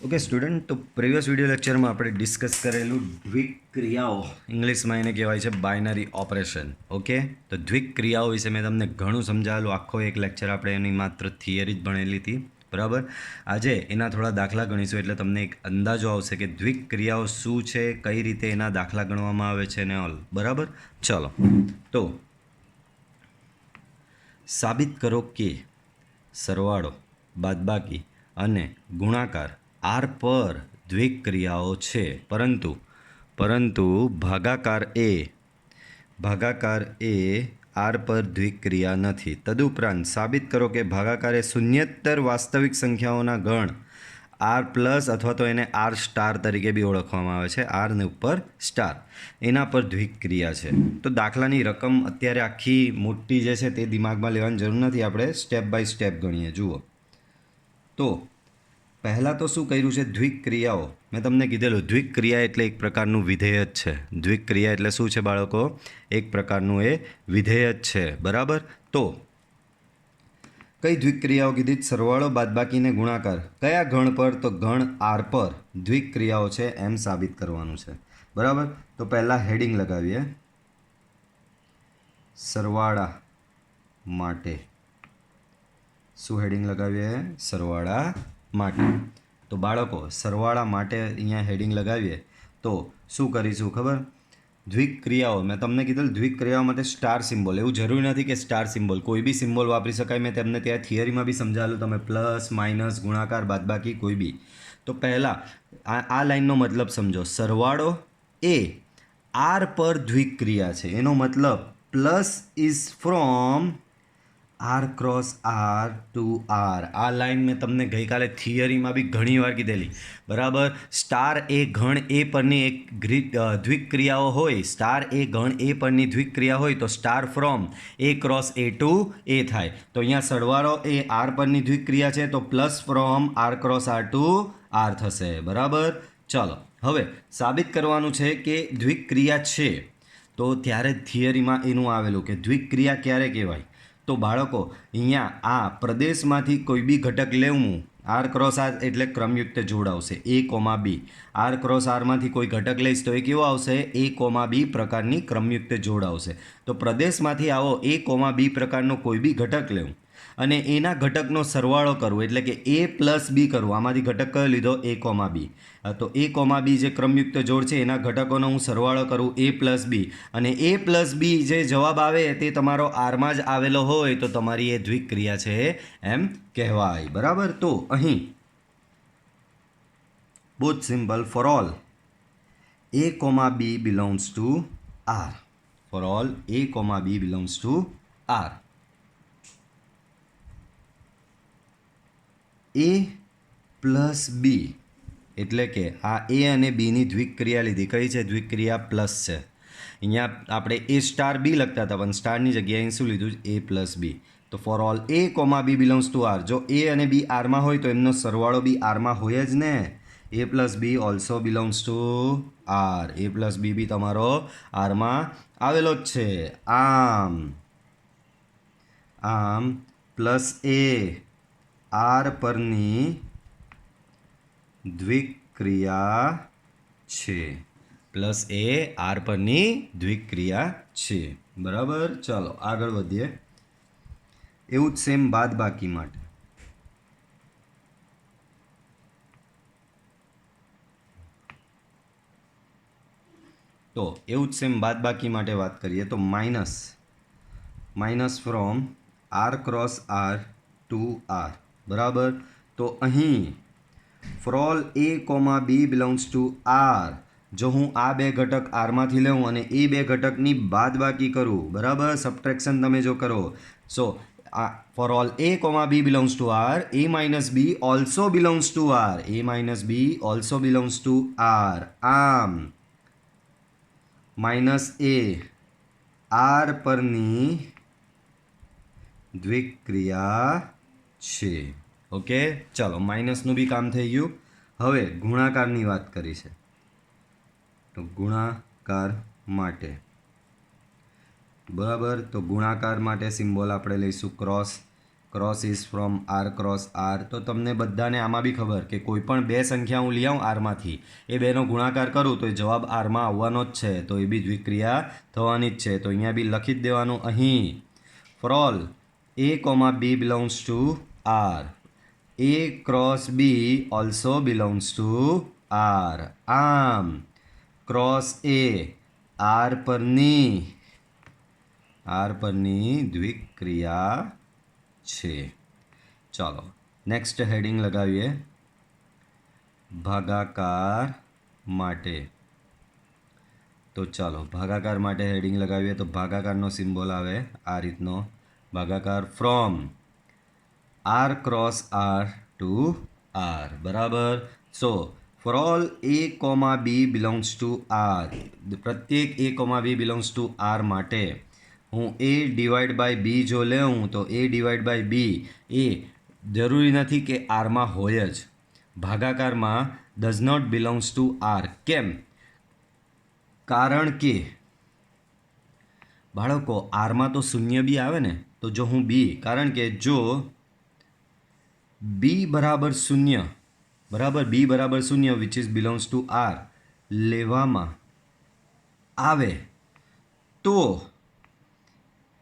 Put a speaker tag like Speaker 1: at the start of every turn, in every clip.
Speaker 1: Okay student, तो previous video lecture में આપણે ડિસ્કસ કરેલું દ્વિક ક્રિયાઓ, ઇંગ્લિશમાં એને કહેવાય છે બાઇનરી ઓપરેશન. ઓકે, તો દ્વિક ક્રિયાઓ વિશે મેં તમને ઘણું સમજાવેલું. આખો એક લેક્ચર આપણે એની માત્ર થિયરી જ ભણેલી હતી, બરાબર. આજે એના થોડા દાખલા ગણીશું એટલે તમને એક અંદાજો આવશે કે દ્વિક ક્રિયાઓ શું છે, કઈ રીતે એના દાખલા ગણવામાં આવે છે ને ઓલ, બરાબર. ચલો, તો સાબિત કરો કે સરવાળો, બાદબાકી અને ગુણાકાર આર પર દ્વિક ક્રિયાઓ છે, પરંતુ ભાગાકાર એ આર પર દ્વિક ક્રિયા નથી. તદુપરાંત સાબિત કરો કે ભાગાકાર એ શૂન્યેતર વાસ્તવિક સંખ્યાઓના ગણ આર પ્લસ અથવા તો એને આર સ્ટાર તરીકે બી ઓળખવામાં આવે છે, આર ને ઉપર સ્ટાર, એના પર દ્વિક ક્રિયા છે. તો દાખલાની રકમ અત્યારે આખી મોટી જે છે તે દિમાગમાં લેવાની જરૂર નથી, આપણે સ્ટેપ બાય સ્ટેપ ગણીએ. જુઓ, તો પહેલાં તો શું કર્યું છે, દ્વિક ક્રિયાઓ. મેં તમને કીધેલું દ્વિક ક્રિયા એટલે એક પ્રકારનું વિધેય જ છે. દ્વિક ક્રિયા એટલે શું છે બાળકો? એક પ્રકારનું એ વિધેય જ છે, બરાબર. તો કઈ દ્વિક ક્રિયાઓ કીધી? સરવાળો, બાદબાકી ને ગુણાકાર. કયા ગણ પર? તો ગણ આર પર દ્વિક ક્રિયાઓ છે એમ સાબિત કરવાનું છે, બરાબર. તો પહેલાં હેડિંગ લગાવીએ, સરવાળા માટે. શું હેડિંગ લગાવીએ? સરવાળા માટે. તો બાળકો સરવાળા માટે અહીંયા હેડિંગ લગાવીએ તો શું કરીશું ખબર? દ્વિક ક્રિયાઓ, મેં તમને કીધું દ્વિક ક્રિયાઓ માટે સ્ટાર સિમ્બોલ. એવું જરૂરી નથી કે સ્ટાર સિમ્બોલ, કોઈ બી સિમ્બોલ વાપરી શકાય. મેં તમને ત્યાં થિયરીમાં બી સમજાવેલું, તમે પ્લસ, માઇનસ, ગુણાકાર, બાદબાકી કોઈ બી. તો પહેલાં આ લાઈનનો મતલબ સમજો. સરવાળો એ આર પર દ્વિક ક્રિયા છે, એનો મતલબ plus is from R cross R to R. આ લાઈન મેં તમને ગઈકાલે થિયરીમાં બી ઘણી વાર કીધેલી, બરાબર. સ્ટાર એ ગણ એ પરની એક દ્વિક ક્રિયાઓ હોય, સ્ટાર એ ગણ એ પરની દ્વિક ક્રિયા હોય તો star from A cross A to A થાય. તો અહીંયા સરવાળો એ આર પરની દ્વિક ક્રિયા છે તો plus from R cross R to R થશે, બરાબર. ચાલો, હવે સાબિત કરવાનું છે કે દ્વિક ક્રિયા છે. તો ત્યારે થિયરીમાં એનું આવેલું કે દ્વિક ક્રિયા ક્યારે કહેવાય. તો બાળકો અહીંયા આ પ્રદેશમાંથી કોઈ બી ઘટક લેવું, આર ક્રોસ આર એટલે ક્રમયુક્ત જોડ આવશે, એ કોમા બી. આર ક્રોસ આરમાંથી કોઈ ઘટક લઈશ તો એ કેવો આવશે? એ કોમા બી પ્રકારની ક્રમયુક્ત જોડ આવશે. તો પ્રદેશમાંથી આવો એ કોમા બી પ્રકારનો કોઈ બી ઘટક લેવું અને એના ઘટકનો સરવાળો કરવો, એટલે કે એ પ્લસ બી કરવું. આમાંથી ઘટક કયો લીધો? એ કોમા બી. તો એ કોમા બી જે ક્રમયુક્ત જોડ છે એના ઘટકોનો હું સરવાળો કરું, એ પ્લસ બી. અને એ પ્લસ બી જે જવાબ આવે તે તમારો આરમાં જ આવેલો હોય તો તમારી એ દ્વિક ક્રિયા છે એમ કહેવાય, બરાબર. તો અહીં બહુ જ simple, for all A comma B belongs to R. For all A comma B belongs to R. A plus B એટલે કે આ એ અને બીની દ્વિક ક્રિયા લીધી. કઈ છે? દ્વિક ક્રિયા પ્લસ છે. અહીંયા આપણે એ સ્ટાર બી લખતા હતા પણ સ્ટારની જગ્યાએ શું લીધું? A plus B. તો for all A comma B belongs to R. જો એ અને બી આરમાં હોય તો એમનો સરવાળો બી આરમાં હોય જ ને. A plus B also belongs to R. A plus B બી તમારો આરમાં આવેલો જ છે. આમ પ્લસ એ આર પરની દ્વિક ક્રિયા છે. પ્લસ એ આર પરની દ્વિક ક્રિયા છે, બરાબર. ચાલો આગળ વધીએ. એવું જ સેમ બાદબાકી માટે. તો એવું જ સેમ બાદબાકી માટે વાત કરીએ તો minus from R cross R to R, બરાબર. તો અહીં for all A comma B belongs to R. જો હું આ બે ઘટક આરમાંથી લઉં અને એ બે ઘટકની બાદબાકી કરું, બરાબર, સબટ્રેક્શન તમે જો કરો, so for all A comma B belongs to R, a minus b also belongs to R. A minus b also belongs to R. આમ માઇનસ એ આર પરની દ્વિક ક્રિયા છે. ઓકે, ચાલો માઇનસનું બી કામ થઈ ગયું. હવે ગુણાકારની વાત કરી છે તો ગુણાકાર માટે, બરાબર. તો ગુણાકાર માટે સિમ્બોલ આપણે લઈશું cross. Cross is from R cross R. તો તમને બધાને આમાં બી ખબર કે કોઈ પણ બે સંખ્યા હું લઈ આવું આરમાંથી, એ બેનો ગુણાકાર કરું તો એ જવાબ આરમાં આવવાનો જ છે, તો એ બી દ્વિક્રિયા થવાની જ છે. તો અહીંયા બી લખી જ દેવાનું અહીં for all a, b belongs to R, a cross b also belongs to R. આમ ક્રોસ એ આર પરની દ્વિક્રિયા છે. ચાલો નેક્સ્ટ હેડિંગ લગાવીએ ભાગાકાર માટે. તો ચાલો ભાગાકાર માટે હેડિંગ લગાવીએ તો ભાગાકારનો સિમ્બોલ આવે આ રીતનો, ભાગાકાર from R cross R to R. બરાબર. So for all a, b belongs to R, પ્રત્યેક a, b belongs to R માટે હું a ડિવાઈડ બાય b જો લેઉં તો a ડિવાઈડ બાય b એ જરૂરી નથી કે આરમાં હોય જ, ભાગાકારમાં does not belongs to R. કેમ? કારણ કે બાળકો આરમાં તો શૂન્ય બી આવે ને, તો જો હું બી, કારણ કે જો બી બરાબર શૂન્ય, બરાબર બી બરાબર શૂન્ય which is belongs to R લેવામાં આવે તો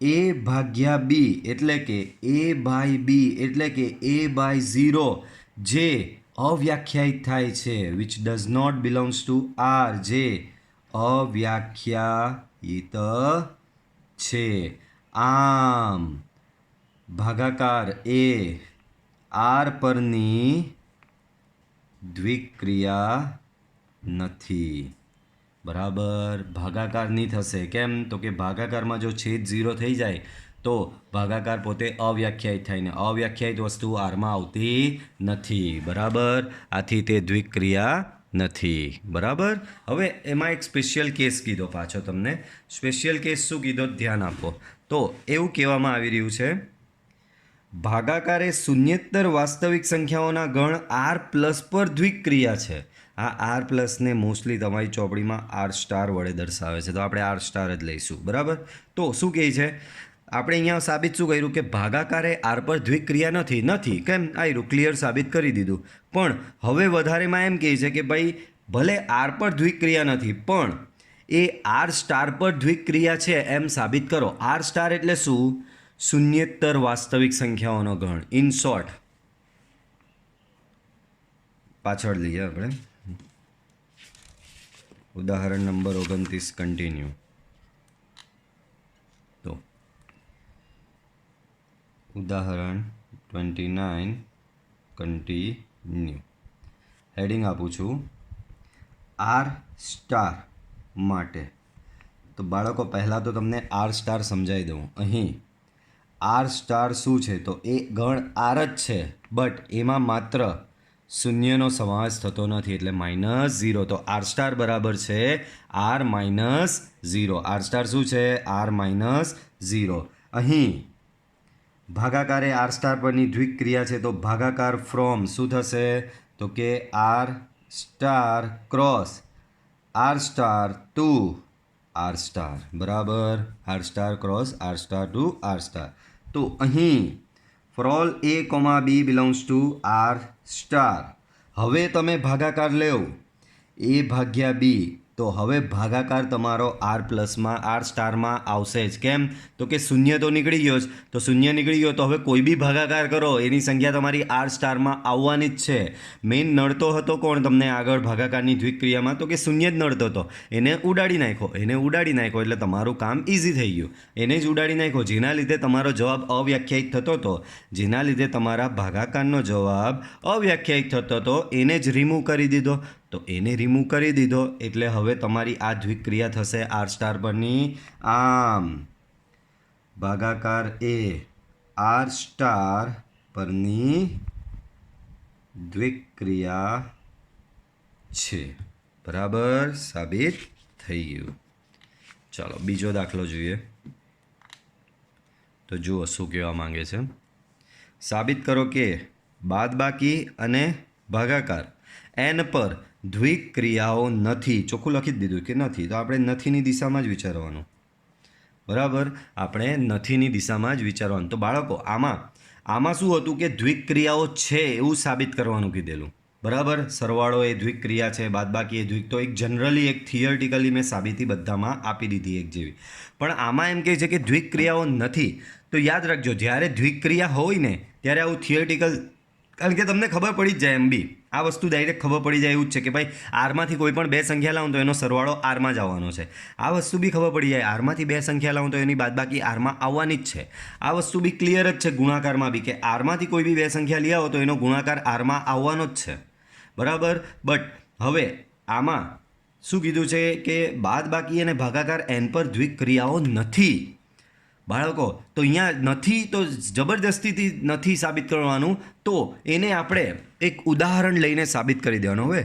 Speaker 1: એ ભાગ્યા બી એટલે કે એ બાય બી એટલે કે એ બાય 0 જે અવ્યાખ્યાયિત થાય છે, which does not belongs to R, જે અવ્યાખ્યાયિત છે. આમ ભાગાકાર એ આર પરની દ્વિક્રિયા નથી. બરાબર. ભાગાકાર નહીં થશે. કેમ? તો કે ભાગાકારમાં જો છેદ 0 થઈ જાય તો ભાગાકાર પોતે અવ્યાખ્યાયિત થાય, ને અવ્યાખ્યાયિત વસ્તુ આરમાં આવતી નથી. બરાબર. આથી તે દ્વિક્રિયા નથી. બરાબર. હવે એમાં એક સ્પેશિયલ કેસ કીધો પાછો તમને. સ્પેશિયલ કેસ શું કીધો ધ્યાન આપો. તો એવું કહેવામાં આવી રહ્યું છે ભાગાકાર એ શૂન્યેતર વાસ્તવિક સંખ્યાઓના ગણ આર પ્લસ પર દ્વિક્રિયા છે. આ આર પ્લસને મોસ્ટલી તમારી ચોપડીમાં આર સ્ટાર વડે દર્શાવે છે, તો આપણે આર સ્ટાર જ લઈશું. બરાબર. તો શું કહે છે આપણે અહીંયા સાબિત શું કર્યું કે ભાગાકાર એ આર પર દ્વિક્રિયા નથી. કેમ? આવ્યું ક્લિયર સાબિત કરી દીધું. પણ હવે વધારેમાં એમ કહે છે કે ભાઈ ભલે આર પર દ્વિક્રિયા નથી પણ એ આર સ્ટાર પર દ્વિક્રિયા છે એમ સાબિત કરો. આર સ્ટાર એટલે શું? શૂન્યેતર વાસ્તવિક સંખ્યાઓનો ગણ. ઇન શોર્ટ પાછળ લઈએ આપણે ઉદાહરણ નંબર 29 કન્ટિન્યુ. તો ઉદાહરણ 29 કન્ટિન્યુ હેડિંગ આપું છું આર સ્ટાર માટે. તો બાળકો પહેલાં તો તમને આર સ્ટાર સમજાવી દઉં. અહીં આર સ્ટાર શું છે? તો એ ગણ આર જ છે, બટ એમાં માત્ર શૂન્યનો સમાવેશ થતો નથી, એટલે -0. તો આર સ્ટાર બરાબર છે આર -0. આર સ્ટાર શું છે? આર -0. અહીં ભાગાકારે આર સ્ટાર પરની દ્વિક્રિયા છે, તો ભાગાકાર ફ્રોમ શું થશે? તો કે R star cross R star to R star. બરાબર. R star cross R star to R star. તો અહીં for all a, b belongs to R star. હવે તમે ભાગાકાર લેવ a ભાગ્યા b, તો હવે ભાગાકાર તમારો આર પ્લસમાં આર સ્ટારમાં આવશે જ. કેમ? તો કે શૂન્ય તો નીકળી ગયો જ, તો શૂન્ય નીકળી ગયો તો હવે કોઈ બી ભાગાકાર કરો એની સંખ્યા તમારી આર સ્ટારમાં આવવાની જ છે. મેઇન નડતો હતો કોણ તમને આગળ ભાગાકારની દ્વિક્રિયામાં? તો કે શૂન્ય જ નડતો હતો. એને ઉડાડી નાખો એટલે તમારું કામ ઇઝી થઈ ગયું. એને જ ઉડાડી નાખો, જેના લીધે તમારો જવાબ અવ્યાખ્યાયિત થતો હતો, જેના લીધે તમારા ભાગાકારનો જવાબ અવ્યાખ્યાયિત થતો હતો એને જ રિમૂવ કરી દીધો. તો એને રિમૂવ કરી દીધો એટલે હવે તમારી આ દ્વિક્રિયા થશે આર સ્ટાર પરની. આમ ભાગાકાર એ આર સ્ટાર પરની દ્વિક્રિયા છે. બરાબર. સાબિત થઈ ગયું. ચાલો બીજો દાખલો જોઈએ. તો જુઓ શું કહેવા માંગે છે. સાબિત કરો કે બાદબાકી અને ભાગાકાર એન પર દ્વિક્રિયાઓ નથી. ચોખ્ખું લખી જ દીધું કે નથી, તો આપણે નથીની દિશામાં જ વિચારવાનું. બરાબર. આપણે નથીની દિશામાં જ વિચારવાનું. તો બાળકો આમાં આમાં શું હતું કે દ્વિક ક્રિયાઓ છે એવું સાબિત કરવાનું કીધેલું, બરાબર. સરવાળો એ દ્વિક ક્રિયા છે, બાદબાકી એ દ્વિક, તો એક જનરલી એક થિયરિટિકલી મેં સાબિતી બધામાં આપી દીધી એક જેવી. પણ આમાં એમ કહે છે કે દ્વિક ક્રિયાઓ નથી, તો યાદ રાખજો જ્યારે દ્વિક ક્રિયા હોય ને ત્યારે આવું થિયરિટિકલ, કારણ કે તમને ખબર પડી જ જાય એમ બી આ વસ્તુ ડાયરેક્ટ ખબર પડી જાય એવું જ છે કે ભાઈ આરમાંથી કોઈ પણ બે સંખ્યા લાવું તો એનો સરવાળો આરમાં જ આવવાનો છે. આ વસ્તુ બી ખબર પડી જાય આરમાંથી બે સંખ્યા લાવું તો એની બાદબાકી આરમાં આવવાની જ છે. આ વસ્તુ બી ક્લિયર જ છે ગુણાકારમાં બી, કે આરમાંથી કોઈ બી બે સંખ્યા લઈ આવો તો એનો ગુણાકાર આરમાં આવવાનો જ છે, બરાબર. બટ હવે આમાં શું કીધું છે કે બાદબાકી અને ભાગાકાર એન પર દ્વિક ક્રિયાઓ નથી બાળકો. તો અહીંયા નથી તો જબરદસ્તીથી નથી સાબિત કરવાનું, તો એને આપણે એક ઉદાહરણ લઈને સાબિત કરી દેવાનું. હવે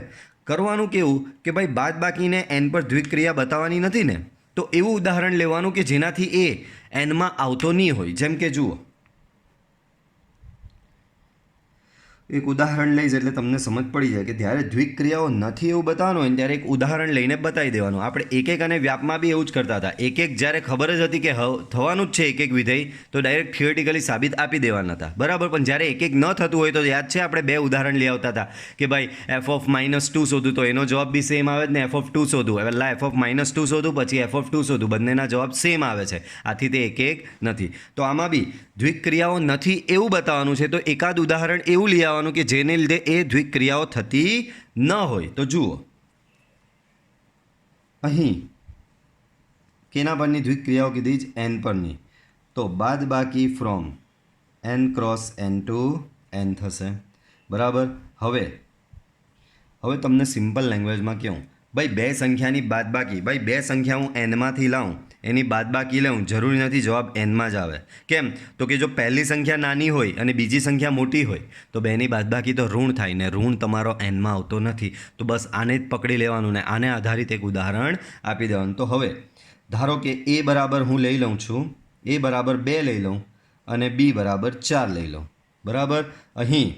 Speaker 1: કરવાનું કેવું કે ભાઈ બાદબાકીને એન પર દ્વિક ક્રિયા બતાવવાની નથી ને, તો એવું ઉદાહરણ લેવાનું કે જેનાથી એ એનમાં આવતો નહીં હોય. જેમ કે જુઓ, એક ઉદાહરણ લઈશ એટલે તમને સમજ પડી જાય કે જ્યારે દ્વિક ક્રિયાઓ નથી એવું બતાવવાનું હોય ત્યારે એક ઉદાહરણ લઈને બતાવી દેવાનું. આપણે એક એક અને વ્યાપમાં બી એવું જ કરતા હતા. એક એક જ્યારે ખબર જ હતી કે થવાનું જ છે એક એક વિધેય, તો ડાયરેક્ટ થિયોરિટિકલી સાબિત આપી દેવાના હતા, બરાબર. પણ જ્યારે એક એક ન થતું હોય તો યાદ છે આપણે બે ઉદાહરણ લઈ આવતા હતા કે ભાઈ f(-2) શોધું તો એનો જવાબ બી સેમ આવે જ ને, f(2) શોધું, હવે f(-2) શોધું પછી f(2) શોધું, બંનેના જવાબ સેમ આવે છે. આથી તે એક એક નથી. તો આમાં બી દ્વિક ક્રિયાઓ નથી એવું બતાવવાનું છે, તો એકાદ ઉદાહરણ એવું લઈ આવવાનું કે જેને લીધે એ દ્વિક ક્રિયાઓ થતી ન હોય. તો જુઓ અહીં કેના પરની દ્વિક ક્રિયાઓ કીધી જ એન પરની, તો બાદબાકી from n cross n to n થશે, બરાબર. હવે તમને સિમ્પલ લેંગ્વેજમાં કહું, ભાઈ બે સંખ્યાની બાદબાકી, ભાઈ બે સંખ્યા હું એનમાંથી લાવું એની બાદબાકી લઉં, જરૂરી નથી જવાબ એનમાં જ આવે. કેમ? તો કે જો પહેલી સંખ્યા નાની હોય અને બીજી સંખ્યા મોટી હોય તો બેની બાદબાકી તો ઋણ થાય ને, ઋણ તમારો એનમાં આવતો નથી. તો બસ આને જ પકડી લેવાનું ને આને આધારિત એક ઉદાહરણ આપી દેવાનું. તો હવે ધારો કે એ બરાબર હું લઈ લઉં છું, એ બરાબર 2 લઈ લઉં અને બી બરાબર 4 લઈ લઉં, બરાબર. અહીં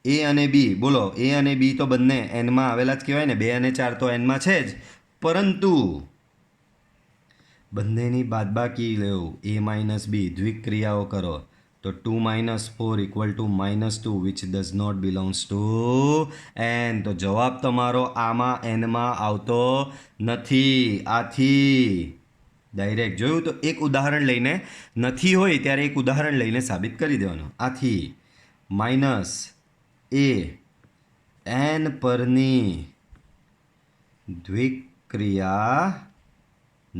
Speaker 1: એ અને બી, બોલો એ અને બી તો બંને એનમાં આવેલા જ કહેવાય ને, 2 અને 4 તો એનમાં છે જ, પરંતુ બંનેની બાદબાકી લેવું, a માઇનસ બી, દ્વિક ક્રિયાઓ કરો તો 2 - 4 = -2 which does not belongs to N. તો જવાબ તમારો આમાં એનમાં આવતો નથી. આથી ડાયરેક્ટ જોયું તો એક ઉદાહરણ લઈને, નથી હોય ત્યારે એક ઉદાહરણ લઈને સાબિત કરી દેવાનું. આથી માઇનસ એ એન પરની દ્વિક ક્રિયા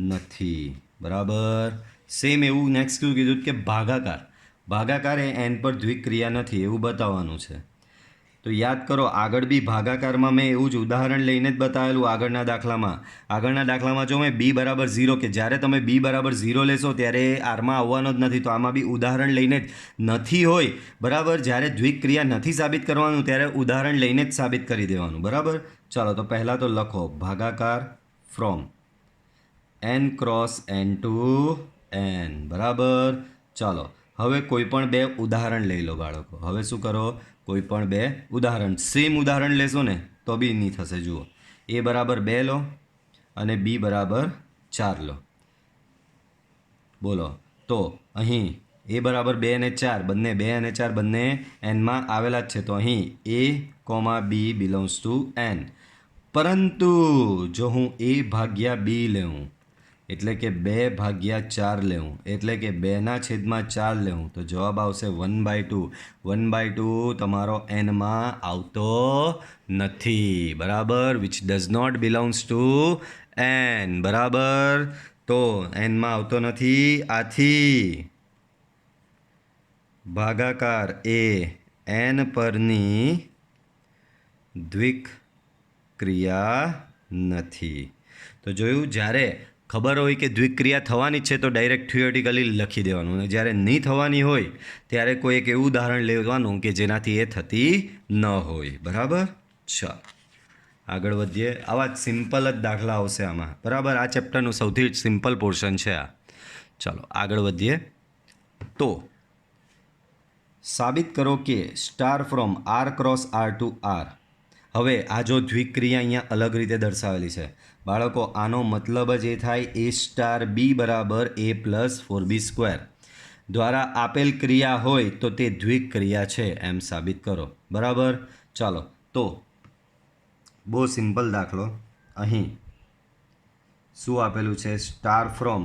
Speaker 1: નથી, બરાબર. સેમ એવું નેક્સ્ટ શું કીધું કે ભાગાકાર એ એન પર દ્વિક ક્રિયા નથી એવું બતાવવાનું છે. તો યાદ કરો આગળ બી ભાગાકારમાં મેં એવું જ ઉદાહરણ લઈને જ બતાવેલું. આગળના દાખલામાં જો મેં b બરાબર 0, કે જ્યારે તમે b બરાબર 0 લેશો ત્યારે આરમાં આવવાનો જ નથી, તો આમાં બી ઉદાહરણ લઈને જ નથી હોય, બરાબર. જ્યારે દ્વિક ક્રિયા નથી સાબિત કરવાનું ત્યારે ઉદાહરણ લઈને જ સાબિત કરી દેવાનું, બરાબર. ચાલો તો પહેલાં તો લખો ભાગાકાર from n cross n to n, બરાબર. ચાલો હવે કોઈ પણ બે ઉદાહરણ લઈ લો બાળકો. હવે શું કરો? કોઈ પણ બે ઉદાહરણ, સેમ ઉદાહરણ લેશો ને તો બી નહીં થશે. જુઓ a બરાબર 2 લો અને b બરાબર 4 લો, બોલો. તો અહીં a બરાબર 2 અને 4 બંને 2 અને 4 બંને એનમાં આવેલા જ છે, તો અહીં a, b belongs two n. પરંતુ જો હું a ભાગ્યા b લેવું એટલે કે 2/4 લેવું એટલે કે 2/4 લેવું તો જવાબ આવશે 1/2. 1/2 તમારો એનમાં આવતો નથી, બરાબર. Which does not belongs to N, બરાબર. તો એનમાં આવતો નથી. આથી ભાગાકાર એ એન પરની દ્વિક ક્રિયા નથી. તો જોયું, જ્યારે ખબર હોય કે દ્વિક ક્રિયા થવાની છે તો ડાયરેક્ટ થિયોરિટિકલી લખી દેવાનું, અને જ્યારે નહીં થવાની હોય ત્યારે કોઈ એક એવું ઉદાહરણ લેવાનું કે જેનાથી એ થતી ન હોય, બરાબર. ચાલો આગળ વધીએ. આવા જ સિમ્પલ જ દાખલા આવશે આમાં, બરાબર. આ ચેપ્ટરનું સૌથી સિમ્પલ પોર્શન છે આ. ચાલો આગળ વધીએ. તો સાબિત કરો કે star from r cross r to r હવે આ જો દ્વિક્રિયા અહીંયા અલગ રીતે દર્શાવેલી છે બાળકો, આનો મતલબ જ એ થાય એ સ્ટાર બી બરાબર એ પ્લસ 4b² દ્વારા આપેલ ક્રિયા હોય તો તે દ્વિક્રિયા છે એમ સાબિત કરો. બરાબર. ચાલો તો બહુ સિમ્પલ દાખલો. અહીં શું આપેલું છે? Star from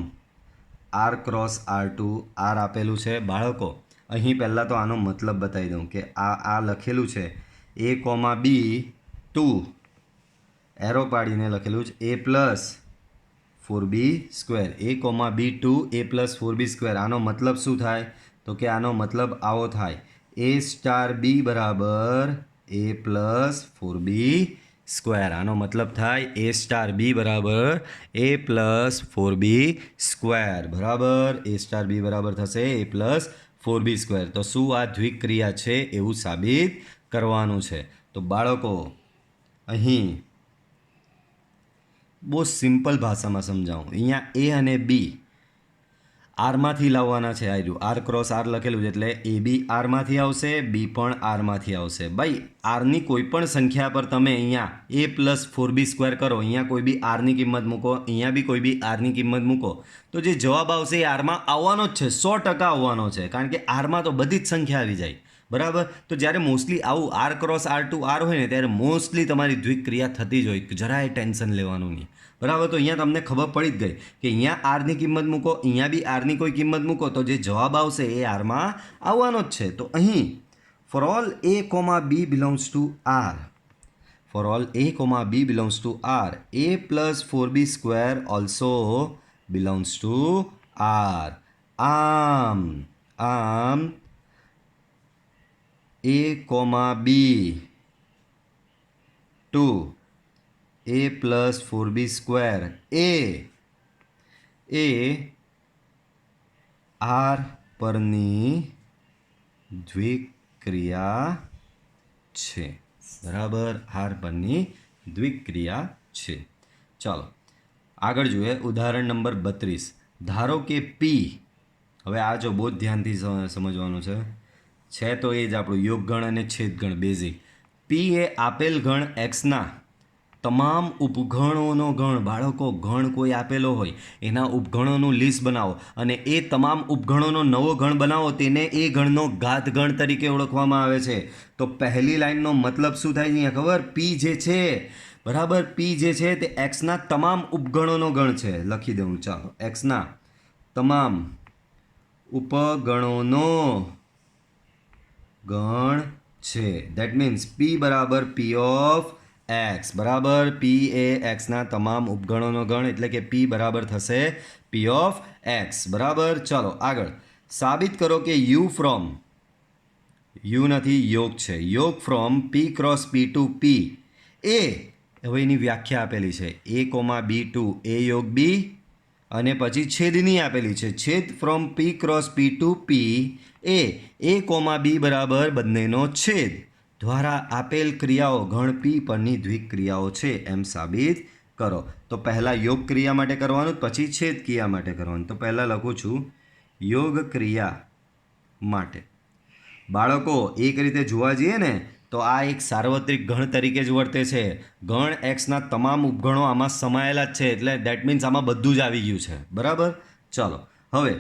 Speaker 1: R cross R2 R આપેલું છે બાળકો. અહીં પહેલાં તો આનો મતલબ બતાવી દઉં કે આ લખેલું છે A,B2 એરો પાડીને લખેલું છે A plus 4b². A,B2 A plus 4b². આનો મતલબ શું થાય? તો કે આનો મતલબ આવો થાય A સ્ટાર B બરાબર A પ્લસ 4b². આનો મતલબ થાય A સ્ટાર B બરાબર A પ્લસ 4b². બરાબર. A સ્ટાર B બરાબર થશે A પ્લસ 4b². તો શું આ દ્વિક્રિયા છે એવું સાબિત કરવાનું છે. તો બાળકો અહીં બહુ સિમ્પલ ભાષામાં સમજાવું. અહીંયા એ અને બી આરમાંથી લાવવાના છે. આ રહ્યું આર ક્રોસ આર લખેલું છે એટલે એ બી આરમાંથી આવશે, બી પણ આરમાંથી આવશે. ભાઈ આરની કોઈ પણ સંખ્યા પર તમે અહીંયા એ પ્લસ 4b² કરો, અહીંયા કોઈ બી આરની કિંમત મૂકો, અહીંયા બી કોઈ બી આરની કિંમત મૂકો, તો જે જવાબ આવશે એ આરમાં આવવાનો જ છે, 100% આવવાનો છે. કારણ કે આરમાં તો બધી જ સંખ્યા આવી જાય. બરાબર. તો જ્યારે મોસ્ટલી આવું આર ક્રોસ R2 આર હોય ને ત્યારે મોસ્ટલી તમારી દ્વિક્રિયા થતી જ હોય, જરાય ટેન્શન લેવાનું નહીં. બરાબર. તો અહીંયા તમને ખબર પડી જ ગઈ કે અહીંયા આરની કિંમત મૂકો, અહીંયા બી આરની કોઈ કિંમત મૂકો તો જે જવાબ આવશે એ આરમાં આવવાનો જ છે. તો અહીં for all A,B belongs to R, for all A,B belongs to R, A plus 4b² also belongs to R. આમ A,B to A plus 4b² A R પરની દ્વિક્રિયા છે. બરાબર. R પરની દ્વિક્રિયા છે. ચાલો આગળ જોઈએ. ઉદાહરણ નંબર 32. ધારો કે P, હવે આ જો બહુ ધ્યાનથી સમજવાનું છે તો એ જ આપણું યોગગણ અને છેદગણ બેઝિક. P એ આપેલ ગણ એક્સના તમામ ઉપગણોનો ગણ. બાળકો ગણ કોઈ આપેલો હોય એના ઉપગણોનું લિસ્ટ બનાવો અને એ તમામ ઉપગણોનો નવો ગણ બનાવો, તેને એ ગણનો ઘાત ગણ તરીકે ઓળખવામાં આવે છે. તો પહેલી લાઈનનો મતલબ શું થાય અહીંયા ખબર? P જે છે બરાબર, P જે છે તે એક્સના તમામ ઉપગણોનો ગણ છે. લખી દઉં. ચાલો, એક્સના તમામ ઉપગણોનો ગણ છે. ધેટ મીન્સ P બરાબર P ઓફ X. બરાબર. P એ એક્સના તમામ ઉપગણોનો ગણ એટલે કે P બરાબર થશે P ઓફ X. બરાબર. ચાલો આગળ. સાબિત કરો કે U ફ્રોમ, U નથી યોગ છે, યોગ from P cross P to P એ, હવે એની વ્યાખ્યા આપેલી છે A,B2 A યોગ B અને પછી છેદની આપેલી છે છેદ from P cross P to P એ A,B બરાબર બંનેનો છેદ દ્વારા આપેલ ક્રિયાઓ ગણ P પરની દ્વિક્રિયાઓ છે એમ સાબિત કરો. તો પહેલાં યોગ ક્રિયા માટે કરવાનું, પછી છેદ ક્રિયા માટે કરવાનું. તો પહેલાં લખું છું યોગ ક્રિયા માટે. બાળકો એક રીતે જોવા જઈએ ને તો આ એક સાર્વત્રિક ગણ તરીકે જ વર્તે છે. ગણ એક્સના તમામ ઉપગણો આમાં સમાયેલા જ છે એટલે દેટ મીન્સ આમાં બધું જ આવી ગયું છે. બરાબર. ચાલો હવે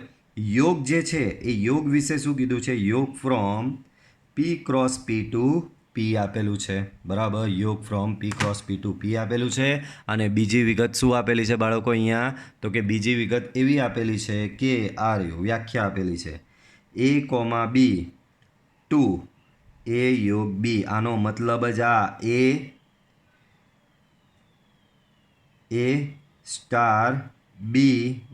Speaker 1: યોગ જે છે એ યોગ વિશે શું કીધું છે? યોગ from P cross P to P આપેલું છે. બરાબર. યોગ from P cross P to P આપેલું છે. અને બીજી વિગત શું આપેલી છે બાળકો અહીંયા? તો કે બીજી વિગત એવી આપેલી છે કે આ વ્યાખ્યા આપેલી છે A,B ટુ A યોગ B. આનો મતલબ જ આ A સ્ટાર B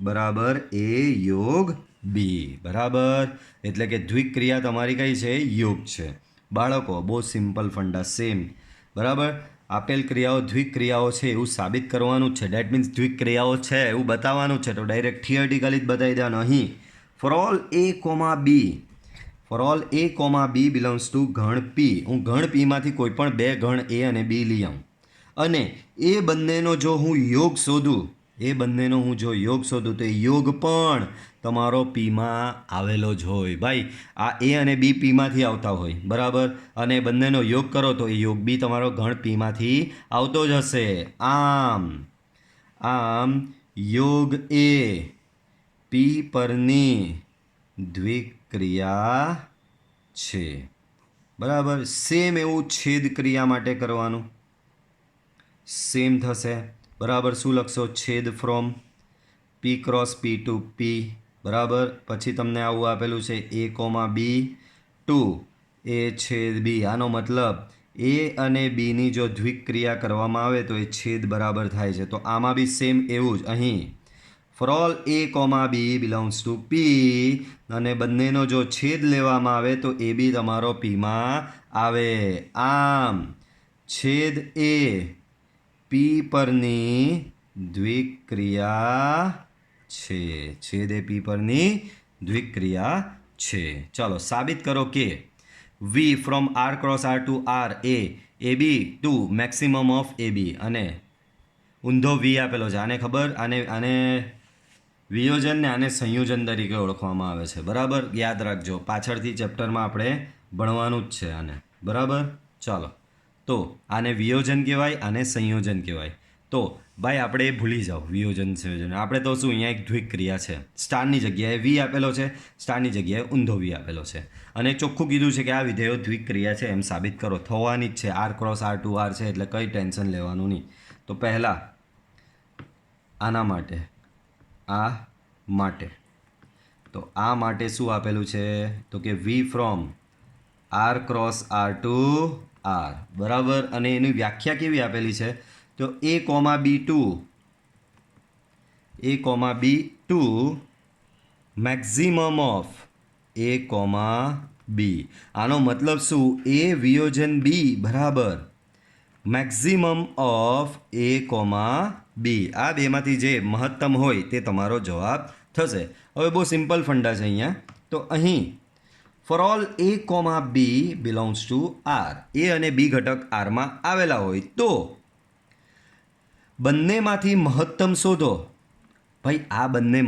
Speaker 1: બરાબર A યોગ B. બરાબર. એટલે કે દ્વિક્રિયા તમારી કઈ છે? યોગ છે. બાળકો બહુ સિમ્પલ ફંડા સેમ. બરાબર. આપેલ ક્રિયાઓ દ્વિક્રિયાઓ છે એવું સાબિત કરવાનું છે. ડેટ મીન્સ દ્વિક્રિયાઓ છે એવું બતાવવાનું છે. તો ડાયરેક્ટ થિયરિટિકલી જ બતાવી દેવાનું. અહીં for all A,B, for all A,B belongs to ગણ P. હું ગણ Pમાંથી કોઈ પણ બે ગણ A અને B લઈ આવું અને એ બંનેનો જો હું યોગ શોધું, એ બંનેનો હું જો યોગ શોધું તો એ યોગ પણ તમારો પીમાં આવેલો જ હોય ભાઈ. આ એ અને બી પીમાંથી આવતા હોય બરાબર, અને બંનેનો યોગ કરો તો એ યોગ બી તમારો ગણ પીમાંથી આવતો જ હશે. આમ યોગ એ પી પરની દ્વિક્રિયા છે બરાબર. સેમ એવું છેદ ક્રિયા માટે કરવાનું, સેમ થશે બરાબર. શું લખશો? છેદ from P cross P to P બરાબર. પછી તમને આવું આપેલું છે એ કોમા બી ટુ એ છેદ બી. આનો મતલબ એ અને બીની જો દ્વિક્રિયા કરવામાં આવે તો એ છેદ બરાબર થાય છે. તો આમાં બી સેમ એવું જ અહીં for all A comma B belongs to P, અને બંનેનો જો છેદ લેવામાં આવે તો એ બી તમારો પીમાં આવે. આમ છેદ એ પી પરની દ્વિક્રિયા છે. છેદ એ પી પરની દ્વિક્રિયા છે. ચાલો સાબિત કરો કે V from R cross R to R a b to maximum of a b, અને ઊંધો વી આપેલો છે. આને ખબર, આને વિયોજન ને આને સંયોજન તરીકે ઓળખવામાં આવે છે બરાબર. યાદ રાખજો, પાછળથી ચેપ્ટરમાં આપણે ભણવાનું જ છે આને બરાબર. ચાલો, તો આને વિયોજન કહેવાય, આને સંયોજન કહેવાય. તો ભાઈ આપણે એ ભૂલી જાઓ વિયોજન સંયોજન. આપણે તો શું, અહીંયા એક દ્વિક્રિયા છે, સ્ટારની જગ્યાએ વી આપેલો છે, સ્ટારની જગ્યાએ ઊંધો વી આપેલો છે, અને ચોખ્ખું કીધું છે કે આ વિધેયો દ્વિક્રિયા છે એમ સાબિત કરો. થવાની જ છે, R cross R to R છે એટલે કંઈ ટેન્શન લેવાનું નહીં. તો પહેલાં આના માટે, આ માટે, તો આ માટે શું આપેલું છે તો કે V from R cross R to R બરાબર. અને એની વ્યાખ્યા કેવી આપેલી છે તો a comma b to maximum of A comma b. આનો મતલબ શું? એ વિયોજન બી બરાબર maximum of A comma b. આ બેમાંથી જે મહત્તમ હોય તે તમારો જવાબ થશે. હવે બહુ સિમ્પલ ફંડા છે અહીંયા. તો અહીં for all A comma B belongs to R, a અને બી ઘટક આરમાં આવેલા હોય તો બંનેમાંથી મહત્તમ શોધો. ભાઈ આ બંને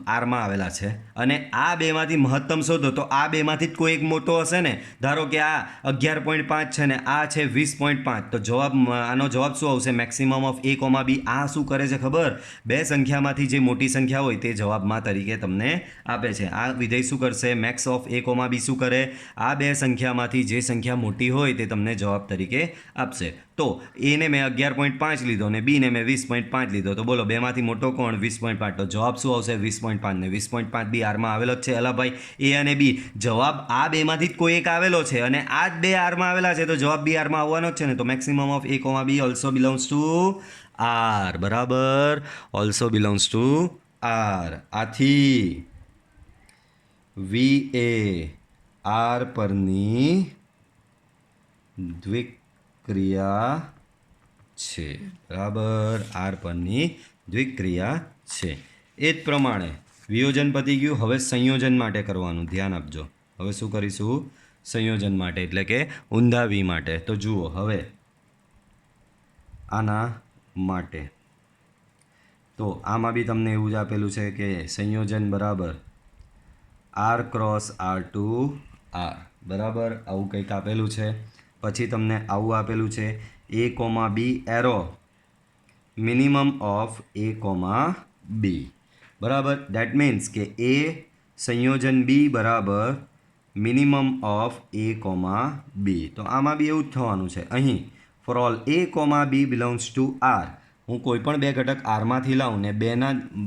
Speaker 1: આરમાં આવેલા છે અને આ બેમાંથી મહત્તમ શોધો, તો આ બેમાંથી જ કોઈ એક મોટો હશે ને. ધારો કે આ 11.5 છે ને આ છે 20.5, તો આનો જવાબ શું આવશે? Maximum of A comma b. આ શું કરે છે ખબર? બે સંખ્યામાંથી જે મોટી સંખ્યા હોય તે જવાબમાં તરીકે તમને આપે છે. આ વિધેય શું કરશે? મેક્સ ઓફ એ કોમા બી શું કરે? આ બે સંખ્યામાંથી જે સંખ્યા મોટી હોય તે તમને જવાબ તરીકે આપશે. તો એને મેં 11.5 લીધો અને બીને મેં 20.5 લીધો, તો બોલો બેમાંથી મોટો કોણ? 20.5. તો જવાબ શું આવશે? 20.5 ને 20.5 બી આરમાં આવેલો જ છે. અલા ભાઈ એ અને બી જવાબ આ બેમાંથી જ કોઈ એક આવેલો છે અને આ જ બે આરમાં આવેલા છે, તો જવાબ બી આરમાં આવવાનો જ છે ને. તો maximum of A comma B also belongs to R બરાબર, ઓલ્સો બિલોંગ્સ ટુ આર. આથી વી એ આર પરની દ્વિક્રિયા છે બરાબર, આર પરની દ્વિક્રિયા છે. એ જ પ્રમાણે વિયોજન પતી ગયું. હવે સંયોજન માટે કરવાનું, ધ્યાન આપજો. હવે શું કરીશું? સંયોજન માટે એટલે કે ઊંધા વી માટે. તો જુઓ હવે આના માટે તો આમાં બી તમને એવું જ આપેલું છે કે સંયોજન બરાબર R cross R to R બરાબર, આવું કંઈક આપેલું છે. પછી તમને આવું આપેલું છે a comma b arrow minimum of A comma b બરાબર. દેટ મીન્સ કે એ સંયોજન બી બરાબર minimum of A comma b. તો આમાં બી એવું જ થવાનું છે. અહીં for all A comma B belongs to R, હું કોઈ પણ બે ઘટક આરમાંથી લાવું ને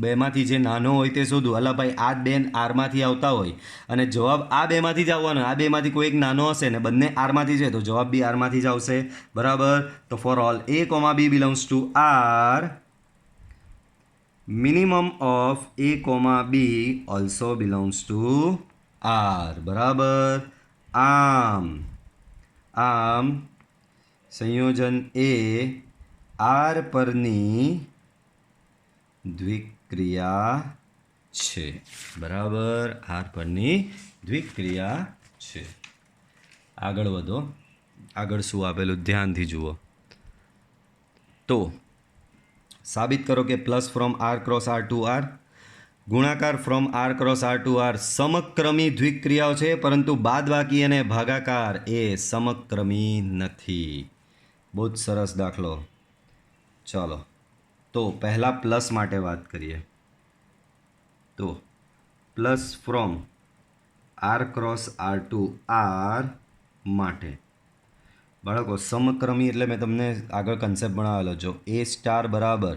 Speaker 1: બેમાંથી જે નાનો હોય તે શોધું. અલા ભાઈ આ બે આરમાંથી આવતા હોય અને જવાબ આ બેમાંથી જ આવવાનો. આ બેમાંથી કોઈ એક નાનો હશે ને બંને આરમાંથી છે, તો જવાબ બી આરમાંથી જ આવશે બરાબર. તો for all A comma B belongs to R, minimum of A comma B also belongs to R બરાબર. આમ સંયોજન એ આર પરની દ્વિક્રિયા છે બરાબર, આર પરની દ્વિક્રિયા છે. આગળ વધો. આગળ શું આપેલું ધ્યાનથી જુઓ. તો સાબિત કરો કે plus from R cross R to R, ગુણાકાર from R cross R to R સમક્રમી દ્વિક્રિયાઓ છે, પરંતુ બાદબાકી અને ભાગાકાર એ સમક્રમી નથી. બહુ જ સરસ દાખલો. ચાલો તો પહેલાં પ્લસ માટે વાત કરીએ. તો plus from R cross R to R માટે બાળકો સમક્રમી એટલે મેં તમને આગળ કન્સેપ્ટ ભણાવેલો. જો એ સ્ટાર બરાબર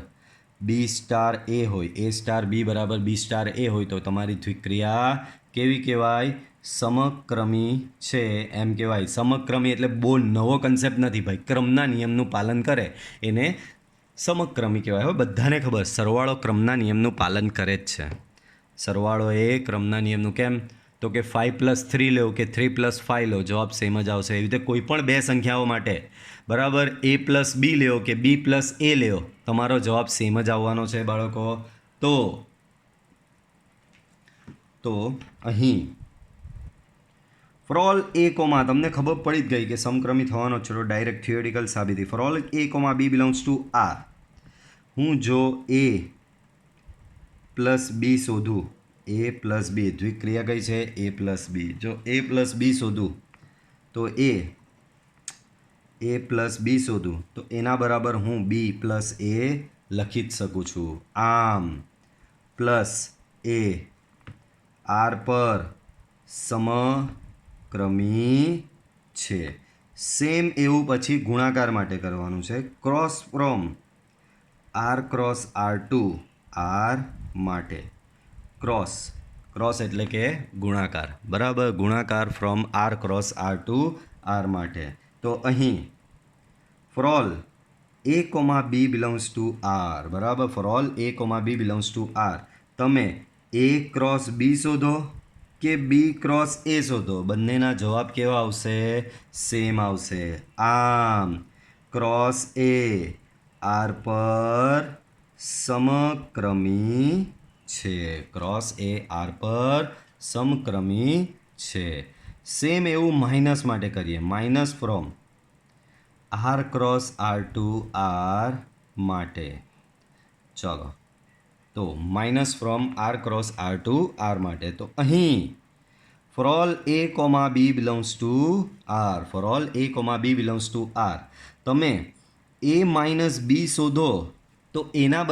Speaker 1: બી સ્ટાર એ હોય, એ સ્ટાર બી બરાબર બી સ્ટાર એ હોય તો તમારી દ્વિક્રિયા કેવી કહેવાય? સમક્રમી છે એમ કહેવાય. સમક્રમી એટલે બહુ નવો કન્સેપ્ટ નથી ભાઈ, ક્રમના નિયમનું પાલન કરે એને સમક્રમી કહેવાય. હવે બધાને ખબર સરવાળો ક્રમના નિયમનું પાલન કરે જ છે. સરવાળો એ ક્રમના નિયમનું કેમ? તો કે 5+3 લો કે 3+5 લો, જવાબ સેમ જ આવશે. એવી રીતે કોઈ પણ બે સંખ્યાઓ માટે બરાબર a પ્લસ બી લ્યો કે b પ્લસ એ લ્યો, તમારો જવાબ સેમ જ આવવાનો છે બાળકો. તો અહીં ફોર ઓલ a કોમા તમને ખબર પડી જ ગઈ કે સમક્રમી થવાનો છે. ડાયરેક્ટ થિયોરિટિકલ સાબિતી. For all a comma b belongs to r, હું જો a પ્લસ બી શોધું, એ પ્લસ બી દ્વિક્રિયા કઈ છે? A plus b. જો એ પ્લસ બી શોધું તો એ પ્લસ બી શોધું તો એના બરાબર હું બી પ્લસ એ લખી જ શકું છું. આમ પ્લસ એ આર પર સમક્રમી છે. સેમ એવું પછી ગુણાકાર માટે કરવાનું છે. Cross from R cross R to R માટે. ક્રોસ એટલે કે ગુણાકાર, બરાબર. ગુણાકાર from R cross R to R માટે. તો અહીં for all A comma B belongs to R, બરાબર. For all A comma B belongs to R. તમે એ ક્રોસ બી શોધો કે બી ક્રોસ એ શોધો, બંનેના જવાબ કેવા આવશે? સેમ આવશે. આમ ક્રોસ એ આર પર સમક્રમી છે. ક્રોસ એ આર પર સમક્રમી છે. સેમ એવું માઇનસ માટે કરીએ. Minus from R cross R to R માટે. ચલો તો minus from R cross R to R માટે. તો અહીં for all A comma B belongs to R, for all A comma B belongs to R, તમે A minus બી શોધો તો એના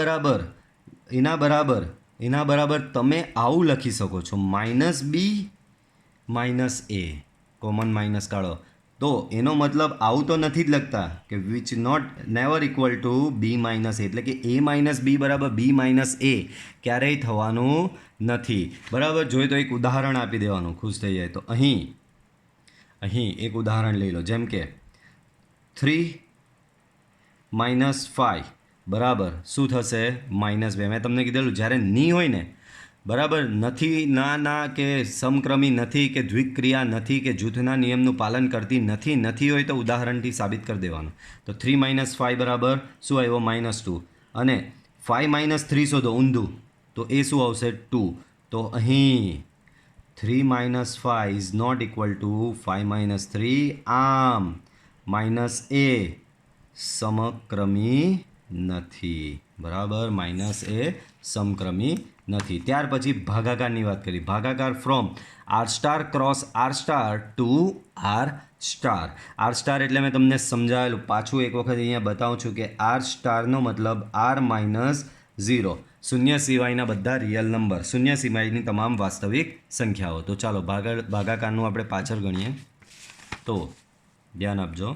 Speaker 1: બરાબર તમે આવું લખી શકો છો, માઇનસ બી માઇનસ એ, કોમન માઇનસ કાઢો. તો એનો મતલબ આવું તો નથી જ લખતા કે which not never equal to b minus a, એટલે કે એ માઇનસ બી બરાબર બી માઇનસ એ ક્યારેય થવાનું નથી, બરાબર. જોઈએ તો એક ઉદાહરણ આપી દેવાનું, ખુશ થઈ જાય. તો અહીં એક ઉદાહરણ લઈ લો, જેમ કે 3 માઇનસ 5 બરાબર શું થશે? -2. મેં તમને કીધેલું જ્યારે ની હોય ને, બરાબર, નથી, ના કે સમક્રમી નથી કે દ્વિક્રિયા નથી કે જૂથના નિયમનું પાલન કરતી નથી હોય તો ઉદાહરણથી સાબિત કરી દેવાનું. તો 3 માઇનસ 5 બરાબર શું આવ્યો? -2. અને 5 માઇનસ 3 શોધો ઊંધું, તો એ શું આવશે? 2. તો અહીં 3 minus 5 is not equal to 5 minus 3. આમ માઇનસ એ સમક્રમી નથી, બરાબર. માઇનસ એ સમક્રમી નથી. ત્યાર પછી ભાગાકારની વાત કરી. ભાગાકાર from R star cross R star to R star. R star એટલે મેં તમને સમજાવેલું, પાછું એક વખત અહીંયા બતાવું છું કે આર સ્ટારનો મતલબ આર માઇનસ 0, શૂન્ય સિવાયના બધા રિયલ નંબર, શૂન્ય સિવાયની તમામ વાસ્તવિક સંખ્યાઓ. તો ચાલો ભાગાકારનું આપણે પાછળ ગણીએ. તો ધ્યાન આપજો.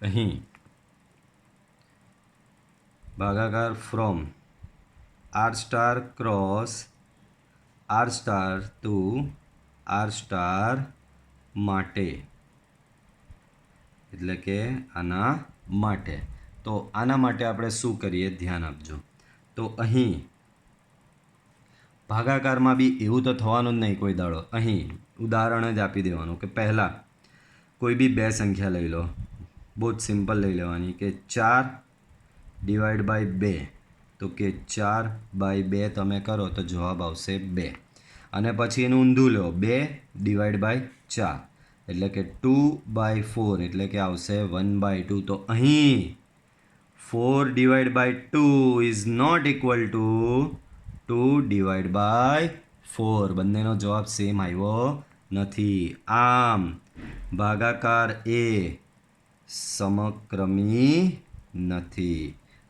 Speaker 1: અહીં ભાગાકાર from R star cross R star to R star માટે, એટલે કે આના માટે. તો આના માટે આપણે શું કરીએ? ધ્યાન આપજો. તો અહીં ભાગાકારમાં બી એવું તો થવાનું જ નહીં કોઈ દાડો. અહીં ઉદાહરણ જ આપી દેવાનું કે પહેલાં કોઈ બી બે સંખ્યા લઈ લો, બહુ જ સિમ્પલ લઈ લેવાની કે 4/2, તો કે 4/2 તમે કરો તો જવાબ આવશે 2. અને પછી એનું ઊંધું લો, 2/4 એટલે કે 2/4 એટલે કે આવશે 1/2. તો અહીં 4 divided by 2 is not equal to 2 divided by 4. બંનેનો જવાબ સેમ આવ્યો નથી. આમ ભાગાકાર એ સમક્રમી નથી.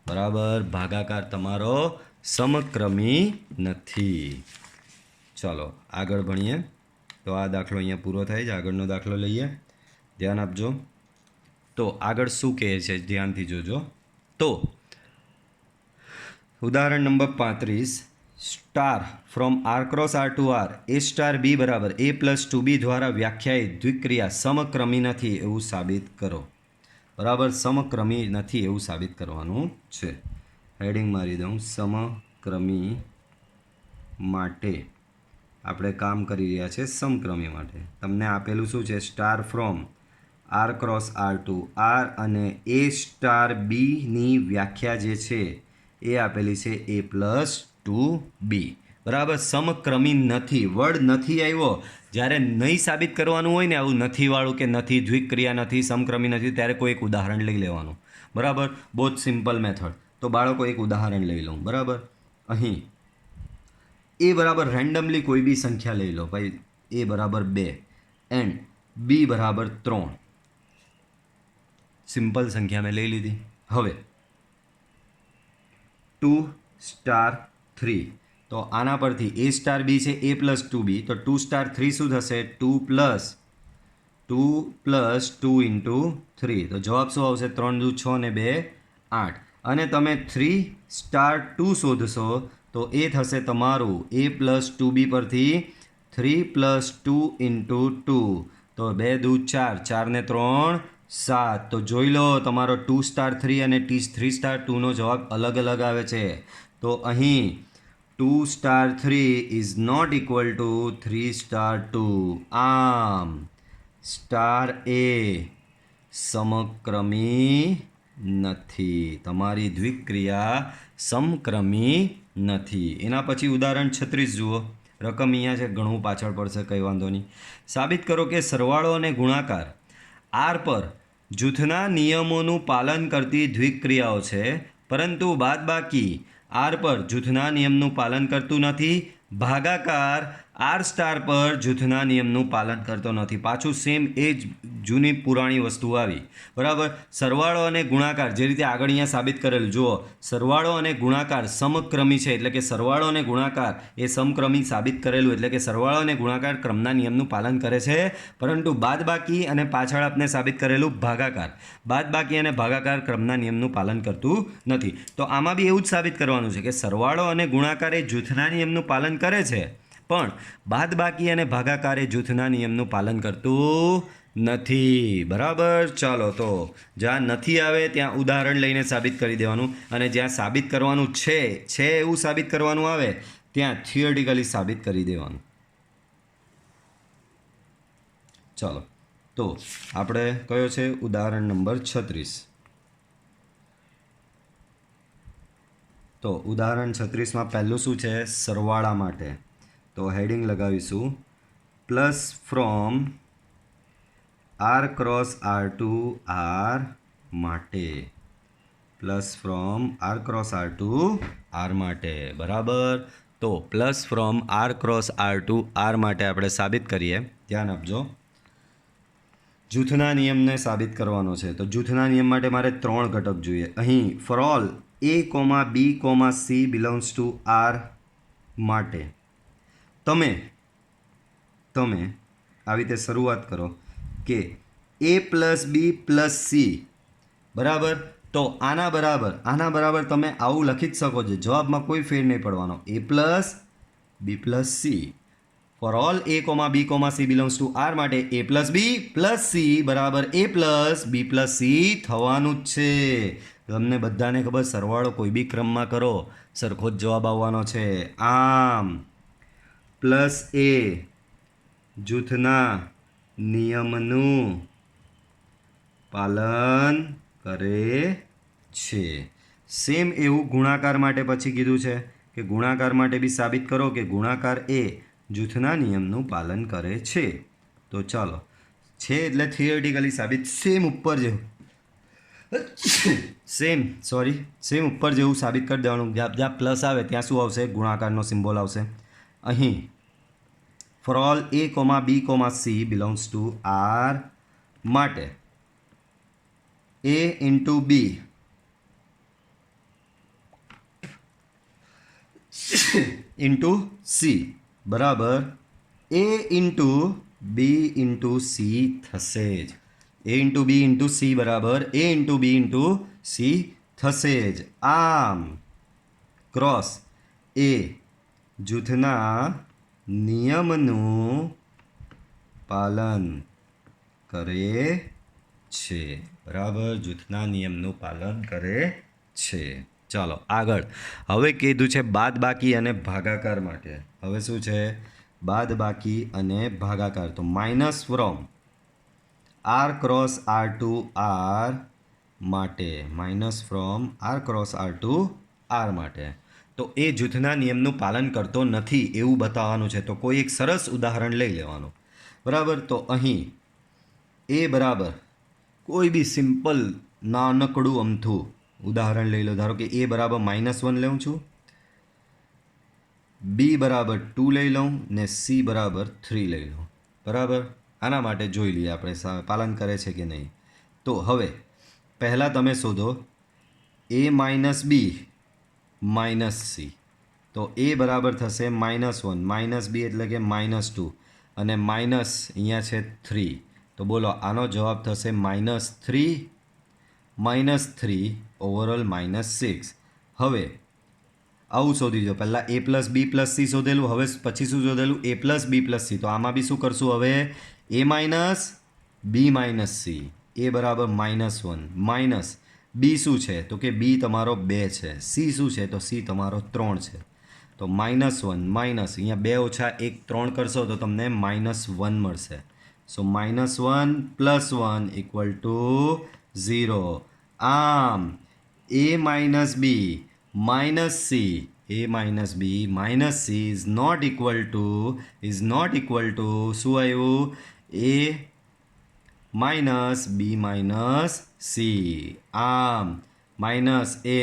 Speaker 1: બરાબર, ભાગાકાર તમારો સમક્રમી નથી. ચાલો આગળ ભણીએ. તો આ દાખલો અહીંયા પૂરો થાય છે. આગળનો દાખલો લઈએ, ધ્યાન આપજો. તો આગળ શું કહે છે ધ્યાનથી જોજો. તો ઉદાહરણ નંબર 35, star from R cross R to R a star b બરાબર એ પ્લસ ટુ બી દ્વારા વ્યાખ્યાયિત દ્વિક્રિયા સમક્રમી નથી એવું સાબિત કરો. બરાબર, સમક્રમી નથી એવું સાબિત કરવાનું છે. હેડિંગ મારી દઉં, સમક્રમી માટે આપણે કામ કરી રહ્યા છે. સમક્રમી માટે તમને આપેલું શું છે? Star from R cross R to R અને એ સ્ટાર બીની વ્યાખ્યા જે છે એ આપેલી છે એ પ્લસ ટુ બી. બરાબર, સમક્રમી નથી. વર્ડ નથી આવ્યો જ્યારે નહીં સાબિત કરવાનું હોય ને, આવું નથીવાળું કે નથી, દ્વિક્રિયા નથી, સમક્રમી નથી, ત્યારે કોઈ એક ઉદાહરણ લઈ લેવાનું. બરાબર, બહુ જ સિમ્પલ મેથડ. તો બાળકો એક ઉદાહરણ લઈ લઉં. બરાબર, અહીં એ બરાબર રેન્ડમલી કોઈ બી સંખ્યા લઈ લો ભાઈ. એ બરાબર 2 એન્ડ બી બરાબર 3. સિમ્પલ સંખ્યા મેં લઈ લીધી. હવે 2 સ્ટાર 3, તો આના પરથી એ સ્ટાર બી છે એ પ્લસ 2b, તો 2 સ્ટાર 3 શું થશે? 2 પ્લસ 2 ઇન્ટુ 3. તો જવાબ શું આવશે? 3 દુ 6 ને 2 8. અને તમે 3 સ્ટાર 2 શોધશો તો એ થશે તમારું એ પ્લસ 2b પરથી 3 પ્લસ 2 ઇન્ટુ 2. તો 2 દુ 4, 4 ને 3 7. તો જોઈ લો તમારો 2 સ્ટાર 3 અને 3 સ્ટાર 2નો જવાબ અલગ અલગ આવે છે. તો અહીં 2 star 3 is not equal to 3 star 2. આમ સ્ટાર એ સમક્રમી નથી. તમારી દ્વિક્રિયા સમક્રમી નથી. એના પછી ઉદાહરણ 36 જુઓ. રકમ અહીંયા છે, ઘણું પાછળ પડશે, કંઈ વાંધો નહીં. સાબિત કરો કે સરવાળો અને ગુણાકાર આર પર જૂથના નિયમોનું પાલન કરતી દ્વિક્રિયાઓ છે, પરંતુ બાદબાકી આર પર જૂથના નિયમનું પાલન કરતું નથી. ભાગાકાર આર સ્ટાર પર જૂથના નિયમનું પાલન કરતો નથી. પાછું સેમ એ જ જૂની પુરાણી વસ્તુ આવી. બરાબર, સરવાળો અને ગુણાકાર જે રીતે આગળ અહીંયા સાબિત કરેલું જુઓ. સરવાળો અને ગુણાકાર સમક્રમી છે, એટલે કે સરવાળો અને ગુણાકાર એ સમક્રમી સાબિત કરેલું, એટલે કે સરવાળો અને ગુણાકાર ક્રમના નિયમનું પાલન કરે છે, પરંતુ બાદબાકી અને પાછળ આપણે સાબિત કરેલું ભાગાકાર, બાદબાકી અને ભાગાકાર ક્રમના નિયમનું પાલન કરતું નથી. તો આમાં બી એવું જ સાબિત કરવાનું છે કે સરવાળો અને ગુણાકાર એ જૂથના નિયમનું પાલન કરે છે, પણ બાદબાકી અને ભાગાકાર એ જૂથના નિયમનું પાલન કરતું નથી. બરાબર, ચાલો તો જ્યાં નથી આવે ત્યાં ઉદાહરણ લઈને સાબિત કરી દેવાનું, અને જ્યાં સાબિત કરવાનું છે એવું સાબિત કરવાનું આવે ત્યાં થિયરિટિકલી સાબિત કરી દેવાનું. ચાલો તો આપણે કયો છે ઉદાહરણ નંબર 36. તો ઉદાહરણ 36માં પહેલું શું છે? સરવાળા માટે. તો હેડિંગ લગાવીશું plus from R cross R to R માટે. Plus from R cross R to R માટે. બરાબર, તો plus from R cross R to R માટે આપણે સાબિત કરીએ. ધ્યાન આપજો, જૂથના નિયમને સાબિત કરવાનો છે. તો જૂથના નિયમ માટે મારે 3 ઘટક જોઈએ. અહીં for all a, b, c belongs to R માટે તમે આવી રીતે શરૂઆત કરો કે a plus B plus C. બરાબર, તો આના બરાબર તમે આવું લખી જ શકો છો. જવાબમાં કોઈ ફેર નહીં પડવાનો. a plus B plus C. For all a, b, c belongs to R માટે a plus B plus C બરાબર a plus B plus C થવાનું જ છે. તમને બધાને ખબર, સરવાળો કોઈ બી ક્રમમાં કરો સરખો જ જવાબ આવવાનો છે. આમ પ્લસ એ જૂથના નિયમનું પાલન કરે છે. સેમ એવું ગુણાકાર માટે પછી કીધું છે કે ગુણાકાર માટે બી સાબિત કરો કે ગુણાકાર એ જૂથના નિયમનું પાલન કરે છે. તો ચાલો, છે એટલે થિયરિટિકલી સાબિત સેમ ઉપર જેવું સેમ ઉપર જેવું સાબિત કરી દેવાનું. જ્યાં પ્લસ આવે ત્યાં શું આવશે? ગુણાકારનો સિમ્બોલ આવશે. અહીં for all a, b, c belongs to R માટે a into b into c બરાબર a into b into c થશે જ. a into b into c બરાબર a into b into c થશે જ. આમ ક્રોસ એ જૂથના નિયમનું પાલન કરે છે. બરાબર, જૂથના નિયમનું પાલન કરે છે. ચાલો આગળ. હવે કીધું છે બાદબાકી અને ભાગાકાર માટે. હવે શું છે? બાદબાકી અને ભાગાકાર. તો minus from R cross R to R માટે, minus from R cross R to R માટે. તો એ જૂથના નિયમનું પાલન કરતો નથી એવું બતાવવાનું છે. તો કોઈ એક સરસ ઉદાહરણ લઈ લેવાનું. બરાબર, તો અહીં એ બરાબર કોઈ બી સિમ્પલ નાનકડું અમથું ઉદાહરણ લઈ લો. ધારો કે એ બરાબર -1 લઉં છું, બી બરાબર 2 લઈ લઉં ને સી બરાબર 3 લઈ લઉં. બરાબર, આના માટે જોઈ લઈએ આપણે પાલન કરે છે કે નહીં. તો હવે પહેલાં તમે શોધો a minus B minus C. તો એ બરાબર થશે -1 માઇનસ બી એટલે કે -2 અને માઇનસ અહીંયા છે 3. તો બોલો આનો જવાબ થશે -3 ઓવરઓલ -6. હવે આવું શોધી દો. પહેલાં a plus B plus c શોધેલું, હવે પછી શું શોધેલું? a plus B plus c. તો આમાં બી શું કરશું? હવે a minus B minus c. એ બરાબર -1 માઇનસ બી શું છે? તો કે બી તમારો 2 છે. સી શું છે? તો સી તમારો 3 છે. તો -1 માઇનસ અહીંયા 2 ઓછા 1 3 કરશો તો તમને -1 મળશે. So -1 plus 1 equal to 0. આમ a minus B minus C, a minus B minus C is not equal to શું આવ્યું? a minus B minus C. આમ માઇનસ એ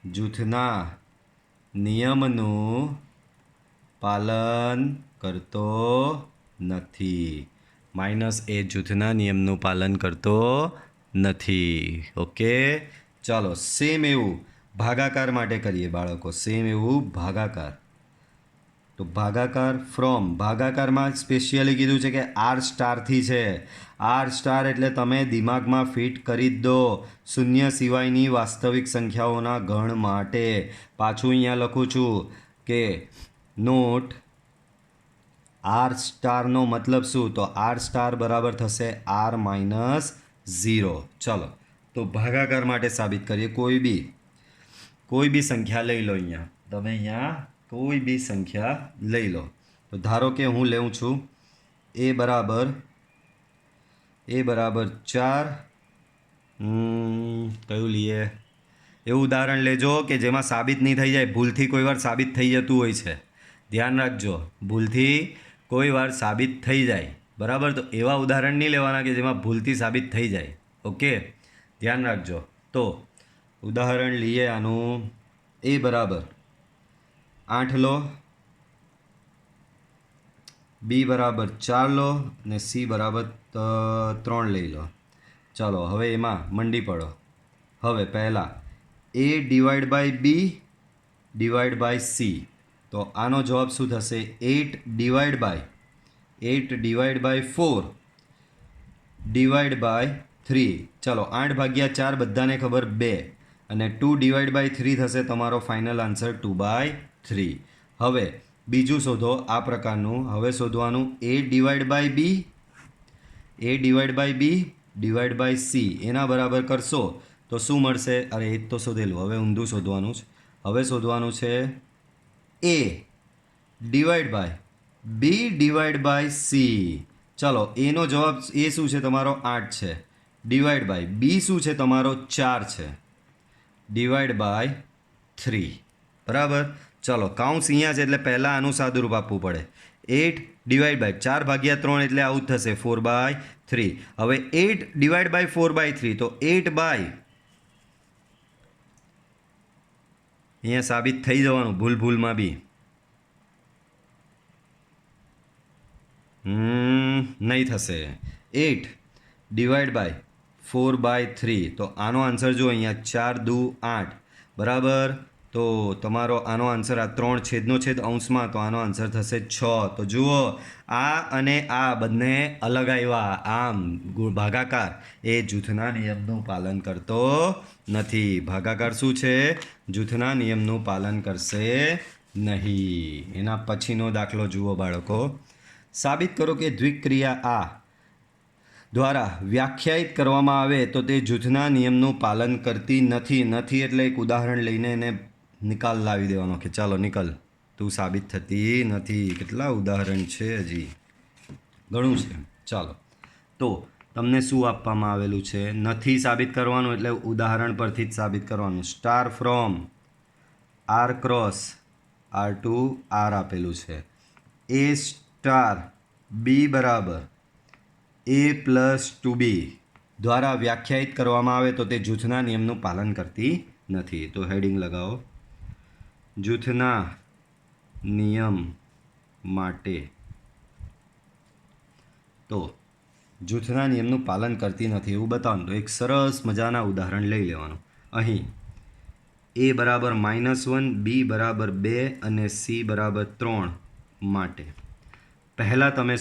Speaker 1: જૂથના નિયમનું પાલન કરતો નથી. માઇનસ એ જૂથના નિયમનું પાલન કરતો નથી. ઓકે, ચાલો સેમ એવું ભાગાકાર માટે કરીએ બાળકો. સેમ એવું ભાગાકાર. તો ભાગાકાર ફ્રોમ, ભાગાકારમાં સ્પેશિયલી કીધું છે કે આર સ્ટારથી છે. આર સ્ટાર એટલે તમે દિમાગમાં ફિટ કરી જ દો, શૂન્ય સિવાયની વાસ્તવિક સંખ્યાઓના ગણ માટે. પાછું અહીંયા લખું છું કે નોટ આર સ્ટારનો મતલબ શું? તો આર સ્ટાર બરાબર થશે આર -0. ચલો તો ભાગાકાર માટે સાબિત કરીએ. કોઈ બી સંખ્યા લઈ લો. અહીંયા તમે અહીંયા કોઈ બી સંખ્યા લઈ લો. તો ધારો કે હું લઉં છું એ બરાબર 4. કયું લઈએ? એવું ઉદાહરણ લેજો કે જેમાં સાબિત નહીં થઈ જાય. ભૂલથી કોઈ વાર સાબિત થઈ જતું હોય છે, ધ્યાન રાખજો. ભૂલથી કોઈ વાર સાબિત થઈ જાય. બરાબર, તો એવા ઉદાહરણ નહીં લેવાના કે જેમાં ભૂલથી સાબિત થઈ જાય. ઓકે, ધ્યાન રાખજો. તો ઉદાહરણ લઈએ આનું. એ બરાબર 8 લો, બી બરાબર 4 લો ને સી બરાબર 3 લઈ લો. ચાલો હવે એમાં મંડી પડો. હવે પહેલાં a divide by B divide by C. તો આનો જવાબ શું થશે? 8 ડિવાઈડ બાય 4 ડિવાઈડ બાય 3. ચાલો 8 ભાગ્યા 4 બધાને ખબર 2 અને 2 ડિવાઈડ બાય 3 થશે તમારો ફાઇનલ આન્સર 2/3. હવે બીજું શોધો આ પ્રકારનું. હવે શોધવાનું a divide by B divide by C. એના બરાબર કરશો તો શું મળશે? અરે એ જ તો શોધેલું, હવે ઊંધું શોધવાનું છે. હવે શોધવાનું છે a divide by B divide by C. ચાલો એનો જવાબ એ શું છે? તમારો 8 છે. ડિવાઈડ બાય બી શું છે? તમારો 4 છે. Divide by 3. બરાબર, ચલો કાઉન્સ અહીંયા છે એટલે પહેલાં આનું સાદુરૂપ આપવું પડે. 8 ડિવાઈડ બાય 4 ભાગ્યા 3 એટલે આવું થશે 4/3. હવે 8 ડિવાઈડ બાય 4/3 તો 8/3 અહીંયા સાબિત થઈ જવાનું ભૂલમાં બી નહીં થશે. 8 / 4/3 તો આનો આન્સર જો અહીંયા 4 દુ 8 બરાબર. તો તમારો આનો આન્સર આ 3 છેદનો છેદ અંશમાં તો આનો આન્સર થશે 6. તો જુઓ આ અને આ બંને અલગ આવ્યા. આમ ભાગાકાર એ જૂથના નિયમનું પાલન કરતો નથી. ભાગાકાર શું છે? જૂથના નિયમનું પાલન કરશે નહીં. એના પછીનો દાખલો જુઓ બાળકો. સાબિત કરો કે દ્વિક્રિયા આ દ્વારા વ્યાખ્યાયિત કરવામાં આવે તો તે જૂથના નિયમનું પાલન કરતી નથી. નથી એટલે એક ઉદાહરણ લઈને એને નિકાલ લાવી દેવાનો કે ચાલો નિકલ તું સાબિત થતી નથી. કેટલા ઉદાહરણ છે, હજી ઘણું છે. ચાલો તો તમને શું આપવામાં આવેલું છે? નથી સાબિત કરવાનું એટલે ઉદાહરણ પરથી જ સાબિત કરવાનું. Star from R cross R to R આપેલું છે. A સ્ટાર B બરાબર A પ્લસ 2B દ્વારા વ્યાખ્યાયિત કરવામાં આવે તો તે જૂથના નિયમનું પાલન કરતી નથી. તો હેડિંગ લગાવો. જૂથના નિયમ માટે તો જૂથના નિયમનું પાલન કરતી નથી એવું બતાવવાનું. તો એક સરસ મજાના ઉદાહરણ લઈ લેવાનું. અહીં A બરાબર -1 B બરાબર 2 અને C બરાબર 3 માટે પહેલાં તમે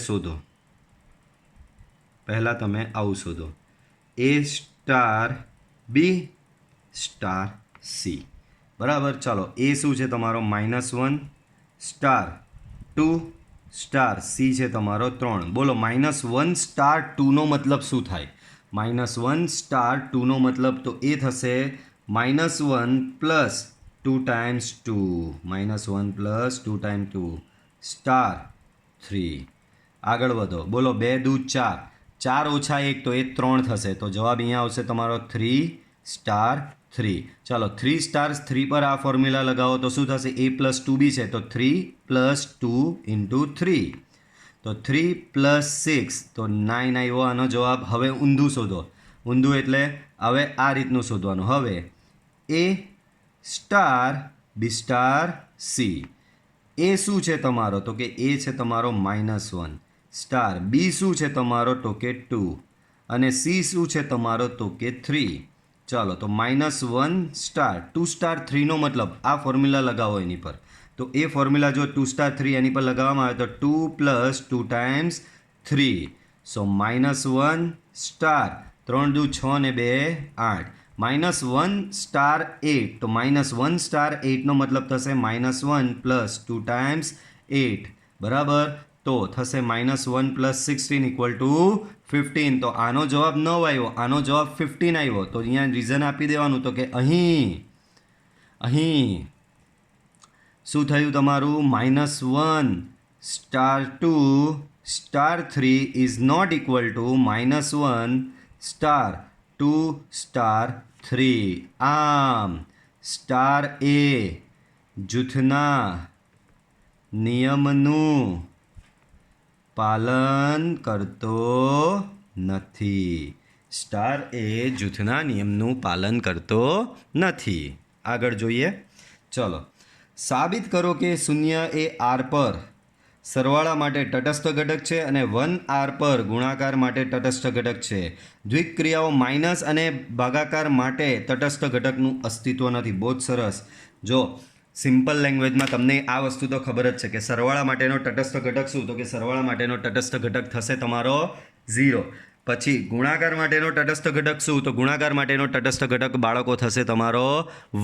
Speaker 1: આવું શોધો. A star B star C બરાબર. ચાલો A શું છે તમારો -1 સ્ટાર 2 સ્ટાર C છે તમારો 3. બોલો -1 સ્ટાર 2નો મતલબ શું થાય? -1 સ્ટાર 2નો મતલબ તો એ થશે -1 plus 2 times 2 -1 plus 2 times 2 star 3. આગળ વધો. બોલો 2 દુ 4 4 ઓછા 1 તો એ 3 થશે. તો જવાબ અહીંયા આવશે તમારો 3 સ્ટાર 3. ચાલો 3 સ્ટાર 3 પર આ ફોર્મ્યુલા લગાવો તો શું થશે? A પ્લસ 2B છે તો 3 પ્લસ 2 ઇન્ટુ 3 તો 3 પ્લસ 6 તો 9 આવ્યો આનો જવાબ. હવે ઊંધું શોધો. ઊંધું એટલે હવે આ રીતનું શોધવાનું. હવે A star B star C. A શું છે તમારો? તો કે A છે તમારો -1 સ્ટાર. B શું છે તમારો? તો કે 2 અને C શું છે તમારો? તો કે 3. ચાલો તો -1 સ્ટાર 2 સ્ટાર 3નો મતલબ આ ફોર્મ્યુલા લગાવો એની પર. તો એ ફોર્મ્યુલા જો 2 સ્ટાર 3 એની પર લગાવવામાં આવે તો 2 પ્લસ 2 ટાઈમ્સ 3 સો -1 સ્ટાર 3 દુ 6 ને 2 8 -1 સ્ટાર 8 તો -1 સ્ટાર 8નો મતલબ થશે -1 પ્લસ 2 ટાઈમ્સ 8 બરાબર. તો થશે -1 પ્લસ 16 ઇક્વલ ટુ 15. તો આનો જવાબ 9 આવ્યો, આનો જવાબ 15 આવ્યો. તો અહીંયા રીઝન આપી દેવાનું. તો કે અહીં શું થયું તમારું? -1 star 2 star 3 is not equal to -1 star 2 star 3. આમ સ્ટાર A જૂથના નિયમનું પાલન કરતો નથી. સ્ટાર A જૂથના નિયમનું પાલન કરતો નથી. આગળ જોઈએ. ચલો સાબિત કરો કે 0 એ R પર સરવાળા માટે તટસ્થ ઘટક છે અને 1 R પર ગુણાકાર માટે તટસ્થ ઘટક છે. દ્વિક્રિયાઓ માઇનસ અને ભાગાકાર માટે તટસ્થ ઘટકનું અસ્તિત્વ નથી. બહુ જ સરસ. જો સિમ્પલ લેંગ્વેજમાં તમને આ વસ્તુ તો ખબર જ છે કે સરવાળા માટેનો તટસ્થ ઘટક શું? તો કે સરવાળા માટેનો તટસ્થ ઘટક થશે તમારો 0. પછી ગુણાકાર માટેનો તટસ્થ ઘટક શું? તો ગુણાકાર માટેનો તટસ્થ ઘટક બાળકો થશે તમારો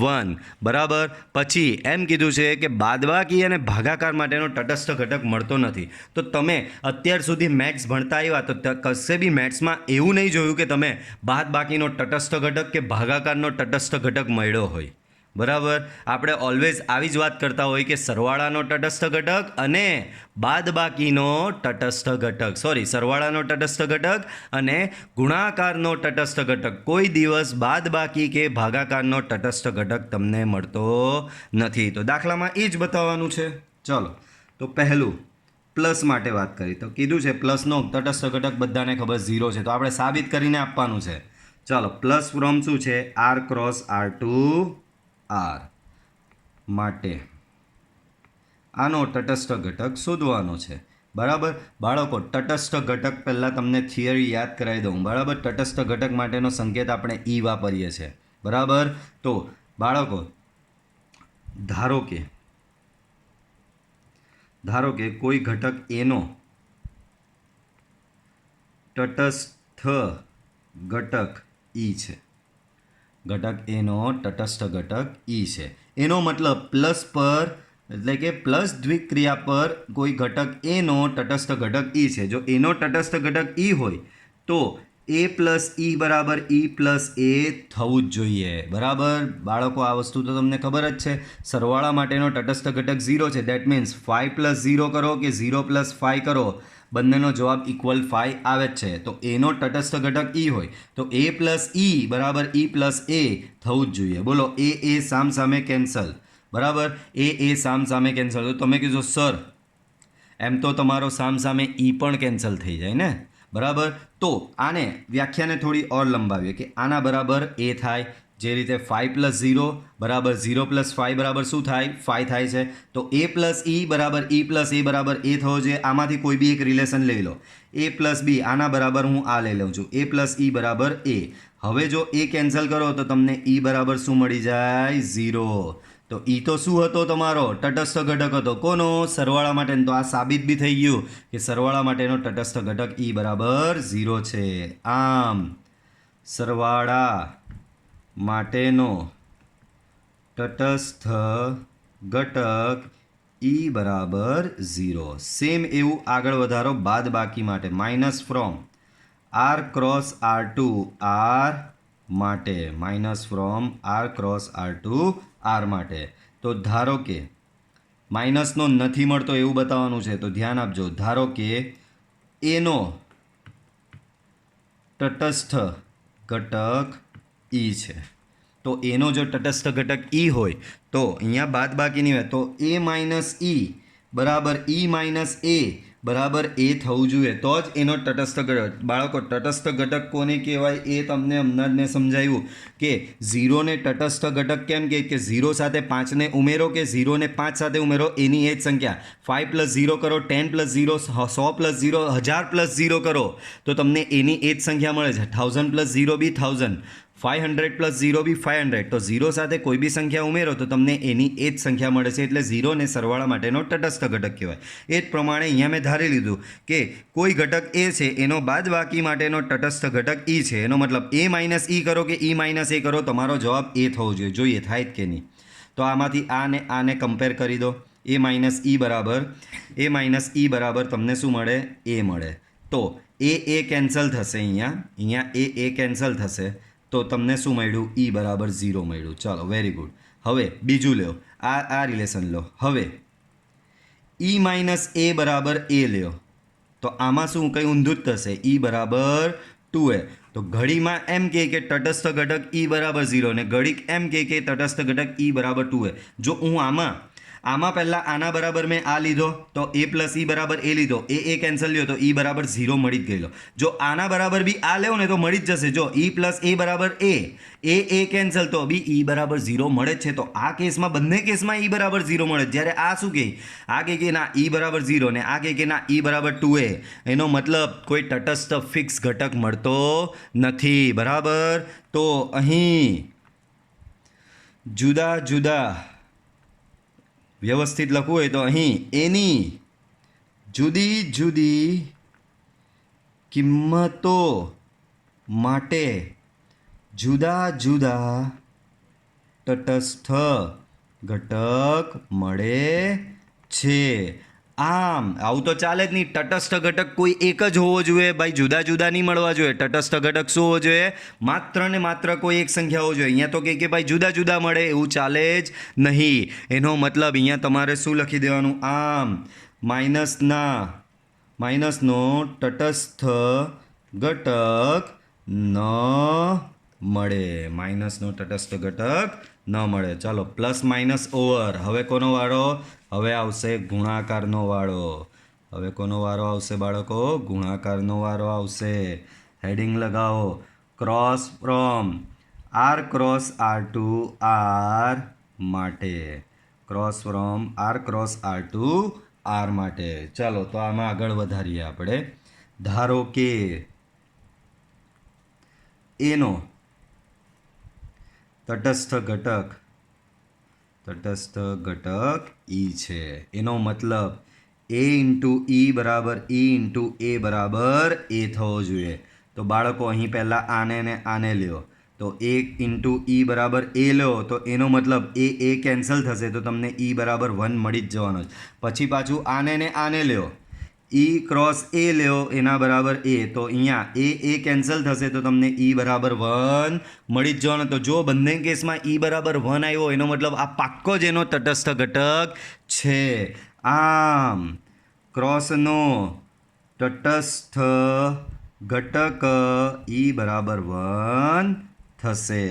Speaker 1: 1 બરાબર. પછી એમ કીધું છે કે બાદબાકી અને ભાગાકાર માટેનો તટસ્થ ઘટક મળતો નથી. તો તમે અત્યાર સુધી મેથ્સ ભણતા આવ્યા તો કશે બી મેથ્સમાં એવું નહીં જોયું કે તમે બાદબાકીનો તટસ્થ ઘટક કે ભાગાકારનો તટસ્થ ઘટક મળ્યો હોય. બરાબર. આપણે ઓલવેઝ આવી જ વાત કરતા હોય કે સરવાળાનો તટસ્થ ઘટક અને બાદબાકીનો તટસ્થ ઘટક સરવાળાનો તટસ્થ ઘટક અને ગુણાકારનો તટસ્થ ઘટક. કોઈ દિવસ બાદબાકી કે ભાગાકારનો તટસ્થ ઘટક તમને મળતો નથી. તો દાખલામાં એ જ બતાવવાનું છે. ચલો તો પહેલું પ્લસ માટે વાત કરી તો કીધું છે પ્લસનો તટસ્થ ઘટક બધાને ખબર 0 છે. તો આપણે સાબિત કરીને આપવાનું છે. ચાલો પ્લસ ફ્રોમ શું છે? R cross R to R. માટે આનો તટસ્થ ઘટક શોધવાનો છે. બરાબર બાળકો, તટસ્થ ઘટક પહેલાં તમને થિયરી યાદ કરાવી દઉં. બરાબર, તટસ્થ ઘટક માટેનો સંકેત આપણે ઈ વાપરીએ છીએ. બરાબર, તો બાળકો ધારો કે કોઈ ઘટક એનો તટસ્થ ઘટક ઈ છે. ઘટક એનો તટસ્થ ઘટક ઈ છે. એનો મતલબ પ્લસ પર, એટલે કે પ્લસ દ્વિક્રિયા પર કોઈ ઘટક એનો તટસ્થ ઘટક ઈ છે. જો એનો તટસ્થ ઘટક ઈ હોય તો એ પ્લસ ઈ બરાબર ઈ પ્લસ એ થવું જ જોઈએ. બરાબર બાળકો, આ વસ્તુ તો તમને ખબર જ છે. સરવાળા માટેનો તટસ્થ ઘટક 0 છે. દેટ મીન્સ 5 + 0 કરો કે 0 + 5 કરો, બંનેનો જવાબ ઇક્વલ 5 આવે જ છે. તો એનો તટસ્થ ઘટક ઈ હોય તો એ પ્લસ ઈ બરાબર ઈ પ્લસ એ થવું જ જોઈએ. બોલો, એ સામે કેન્સલ. બરાબર, એ સામે કેન્સલ. તો તમે કીધું સર, એમ તો તમારો સામે ઈ પણ કેન્સલ થઈ જાય ને. બરાબર, તો આને વ્યાખ્યાને થોડી ઓર લંબાવીએ કે આના બરાબર એ થાય. જે રીતે 5 + 0 બરાબર 0 + 5 બરાબર શું થાય? 5 થાય છે. તો એ પ્લસ ઈ બરાબર ઈ પ્લસ એ બરાબર એ થવો જોઈએ. આમાંથી કોઈ બી એક રિલેશન લઈ લો. એ પ્લસ બી, આના બરાબર હું આ લઈ લઉં છું. એ પ્લસ ઈ બરાબર એ. હવે જો એ કેન્સલ કરો તો તમને ઈ બરાબર શું મળી જાય? 0. તો ઈ તો શું હતો? તમારો તટસ્થ ઘટક હતો. કોનો? સરવાળા માટે. તો આ સાબિત બી થઈ ગયું કે સરવાળા માટેનો તટસ્થ ઘટક ઈ બરાબર 0 છે. આમ સરવાળા માટેનો તટસ્થ ઘટક ઈ બરાબર 0. સેમ એવું આગળ વધારો બાદ બાકી માટે. Minus from r cross r to r માટે. Minus from r cross r to r માટે. તો ધારો કે માઇનસનો નથી મળતો એવું બતાવવાનું છે. તો ધ્યાન આપજો. ધારો કે એનો તટસ્થ ઘટક ઈ છે. તો એનો જો તટસ્થ ઘટક ઈ હોય તો અહીંયા બાદ બાકી નહીં હોય. તો એ માઇનસ ઈ બરાબર ઈ માઇનસ એ બરાબર એ થવું જોઈએ. તો જ એનો તટસ્થ ઘટક. બાળકો, તટસ્થ ઘટક કોને કહેવાય એ તમને હમણાં જ મેં સમજાવ્યું કે 0ને તટસ્થ ઘટક કેમ કે 0 સાથે 5ને ઉમેરો કે 0ને 5 સાથે ઉમેરો એની એ જ સંખ્યા. 5 + 0 કરો, 10 + 0, 100 + 0, 1000 + 0 કરો તો તમને એની એ જ સંખ્યા મળે છે. 1000 + 0 બી 1000, 500 + 0 બી 500. તો 0 સાથે કોઈ બી સંખ્યા ઉમેરો તો તમને એની એ જ સંખ્યા મળે છે. એટલે 0ને સરવાળા માટેનો તટસ્થ ઘટક કહેવાય. એ જ પ્રમાણે અહીંયા મેં ધારી લીધું કે કોઈ ઘટક એ છે એનો બાદબાકી માટેનો તટસ્થ ઘટક ઈ છે. એનો મતલબ એ માઇનસ ઈ કરો કે ઈ માઇનસ એ કરો, તમારો જવાબ એ થવો જોઈએ. જોઈએ થાય જ કે નહીં. તો આમાંથી આને કમ્પેર કરી દો. એ માઇનસ ઈ બરાબર તમને શું મળે? એ મળે. તો એ કેન્સલ થશે. અહીંયા એ કેન્સલ થશે. તો તમને શું મળ્યું? ઈ બરાબર 0 મળ્યું. ચાલો, વેરી ગુડ. હવે બીજું લો. આ રિલેશન લો. હવે ઈ માઇનસ એ બરાબર એ લ્યો તો આમાં શું કંઈ ઊંધું જ થશે. ઈ બરાબર 2a. તો ઘડીમાં એમ કે તટસ્થ ઘટક ઈ બરાબર 0 ને ઘડીક એમ કે તટસ્થ ઘટક ઈ બરાબર 2a. જો હું આમાં પહેલાં આના બરાબર મેં આ લીધો તો એ પ્લસ ઈ બરાબર એ લીધો. એ કેન્સલ લ્યો તો ઈ બરાબર 0 મળી જ ગયેલો. જો આના બરાબર બી આ લેવો ને તો મળી જ જશે. જો ઈ પ્લસ એ બરાબર એ કેન્સલ તો બી ઈ બરાબર 0 મળે જ છે. તો આ કેસમાં બંને કેસમાં ઈ બરાબર 0 મળે. જ્યારે આ શું કહે? આ કે ના ઈ બરાબર 0 ને આ કે ના ઈ બરાબર 2a. એનો મતલબ કોઈ તટસ્થ ફિક્સ ઘટક મળતો નથી. બરાબર, તો અહીં જુદા જુદા વ્યવસ્થિત લખવું હોય તો અહીં એની જુદી જુદી કિંમતો માટે જુદા જુદા તટસ્થ ઘટક મળે છે. આવું તો ચાલે જ નહીં. તટસ્થ ઘટક કોઈ એક જ હોવો જોઈએ ભાઈ, જુદા જુદા નહીં મળવા જોઈએ. તટસ્થ ઘટક શું હોવો જોઈએ? માત્ર ને માત્ર કોઈ એક સંખ્યા હોવી જોઈએ. અહીંયા તો કે ભાઈ જુદા જુદા મળે એવું ચાલે જ નહીં. એનો મતલબ અહીંયા તમારે શું લખી દેવાનું? માઇનસનો તટસ્થ ઘટક ન મળે. માઇનસનો તટસ્થ ઘટક ન મળે. ચાલો, પ્લસ માઇનસ ઓવર. હવે કોનો વારો? હવે આવશે ગુણાકારનો વાળો. હવે કોનો વારો આવશે બાળકો? ગુણાકારનો વારો આવશે. હેડિંગ લગાવો. Cross from r cross r to r માટે. Cross from R cross R to R માટે. ચાલો તો આમાં આગળ વધારીએ આપણે. ધારો કે એનો તટસ્થ ઘટક ઈ છે. એનો મતલબ એ ઇન્ટુ ઈ બરાબર ઈ ઇન્ટુ એ બરાબર એ થવો જોઈએ. તો બાળકો અહીં પહેલાં આને ને આને લ્યો. તો એ ઇન્ટુ ઈ બરાબર એ લો તો એનો મતલબ એ કેન્સલ થશે તો તમને ઈ બરાબર 1 મળી જ જવાનો છે. પછી પાછું આને ને આને લ્યો. ઈ ક્રોસ એ લ્યો એના બરાબર એ. તો અહીંયા એ કેન્સલ થશે તો તમને ઈ બરાબર 1 મળી જ જવાનો. તો જો બંને કેસમાં ઈ બરાબર 1 આવ્યો એનો મતલબ આ પાક્કો જ એનો તટસ્થ ઘટક છે. આમ ક્રોસનો તટસ્થ ઘટક ઈ બરાબર 1 થશે.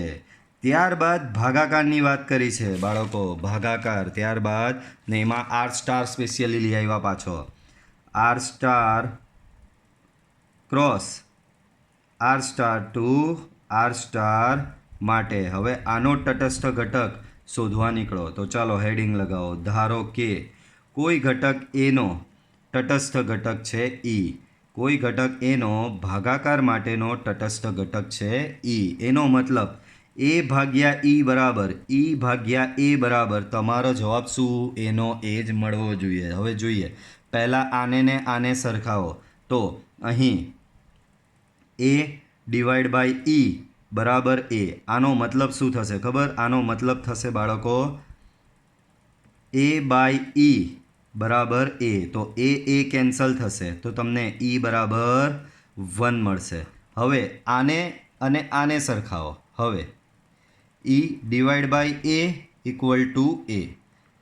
Speaker 1: ત્યારબાદ ભાગાકારની વાત કરી છે બાળકો. ભાગાકાર ત્યારબાદ ને એમાં આર સ્ટાર સ્પેશિયલી લઈ આવ્યા પાછો. R star cross R star to R star માટે. હવે આનો તટસ્થ ઘટક શોધવા નીકળો. તો ચાલો હેડિંગ લગાવો. ધારો કે કોઈ ઘટક એનો તટસ્થ ઘટક છે ઈ. કોઈ ઘટક એનો ભાગાકાર માટેનો તટસ્થ ઘટક છે ઈ. એનો મતલબ એ ભાગ્યા ઈ બરાબર ઈ ભાગ્યા એ બરાબર તમારો જવાબ શું એનો એ જ મળવો જોઈએ. હવે જોઈએ પહેલાં આને ને આને સરખાવો. તો અહીં એ ડિવાઈડ બાય ઈ બરાબર એ. આનો મતલબ શું થશે ખબર? આનો મતલબ થશે બાળકો એ બાય ઈ બરાબર એ. તો એ કેન્સલ થશે તો તમને ઈ બરાબર 1 મળશે. હવે આને અને આને સરખાવો. હવે e divide by a equal to a.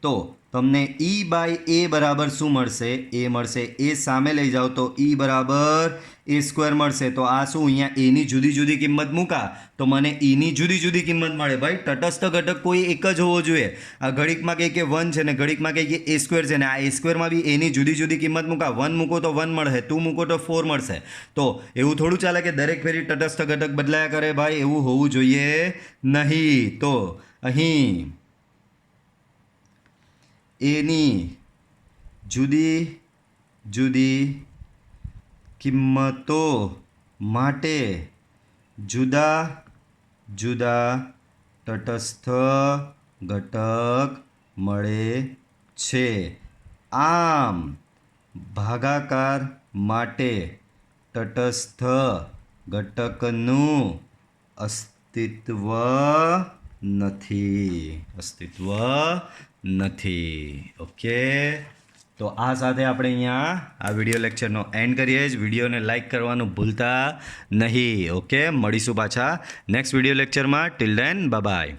Speaker 1: તો તમને ઈ બાય એ બરાબર શું મળશે? એ મળશે. એ સામે લઈ જાઓ તો ઈ બરાબર એ સ્ક્વેર મળશે. તો આ શું અહીંયા એની જુદી જુદી કિંમત મૂકા તો મને ઈની જુદી જુદી કિંમત મળે. ભાઈ તટસ્થ ઘટક કોઈ એક જ હોવો જોઈએ. આ ઘડીકમાં કહે કે 1 છે ને ઘડીકમાં કહે કે એ સ્ક્વેર છે ને આ એ સ્ક્વેરમાં બી એની જુદી જુદી કિંમત મૂકા. 1 મૂકો તો 1 મળશે, 2 મૂકો તો 4 મળશે. તો એવું થોડું ચાલે કે દરેક ફેરી તટસ્થ ઘટક બદલાયા કરે. ભાઈ એવું હોવું જોઈએ નહીં. તો અહીં એની જુદી જુદી કિંમતો માટે જુદા જુદા તટસ્થ ઘટક મળે છે. આમ ભાગાકાર માટે તટસ્થ ઘટકનું અસ્તિત્વ નથી. ઓકે, તો આ સાથે આપણે અહીંયા આ વિડીયો લેક્ચરનો એન્ડ કરીએ જ. વિડીયોને લાઇક કરવાનું ભૂલતા નહીં. ઓકે, મળીશું પાછા નેક્સ્ટ વિડીયો લેક્ચરમાં. Till then bye bye.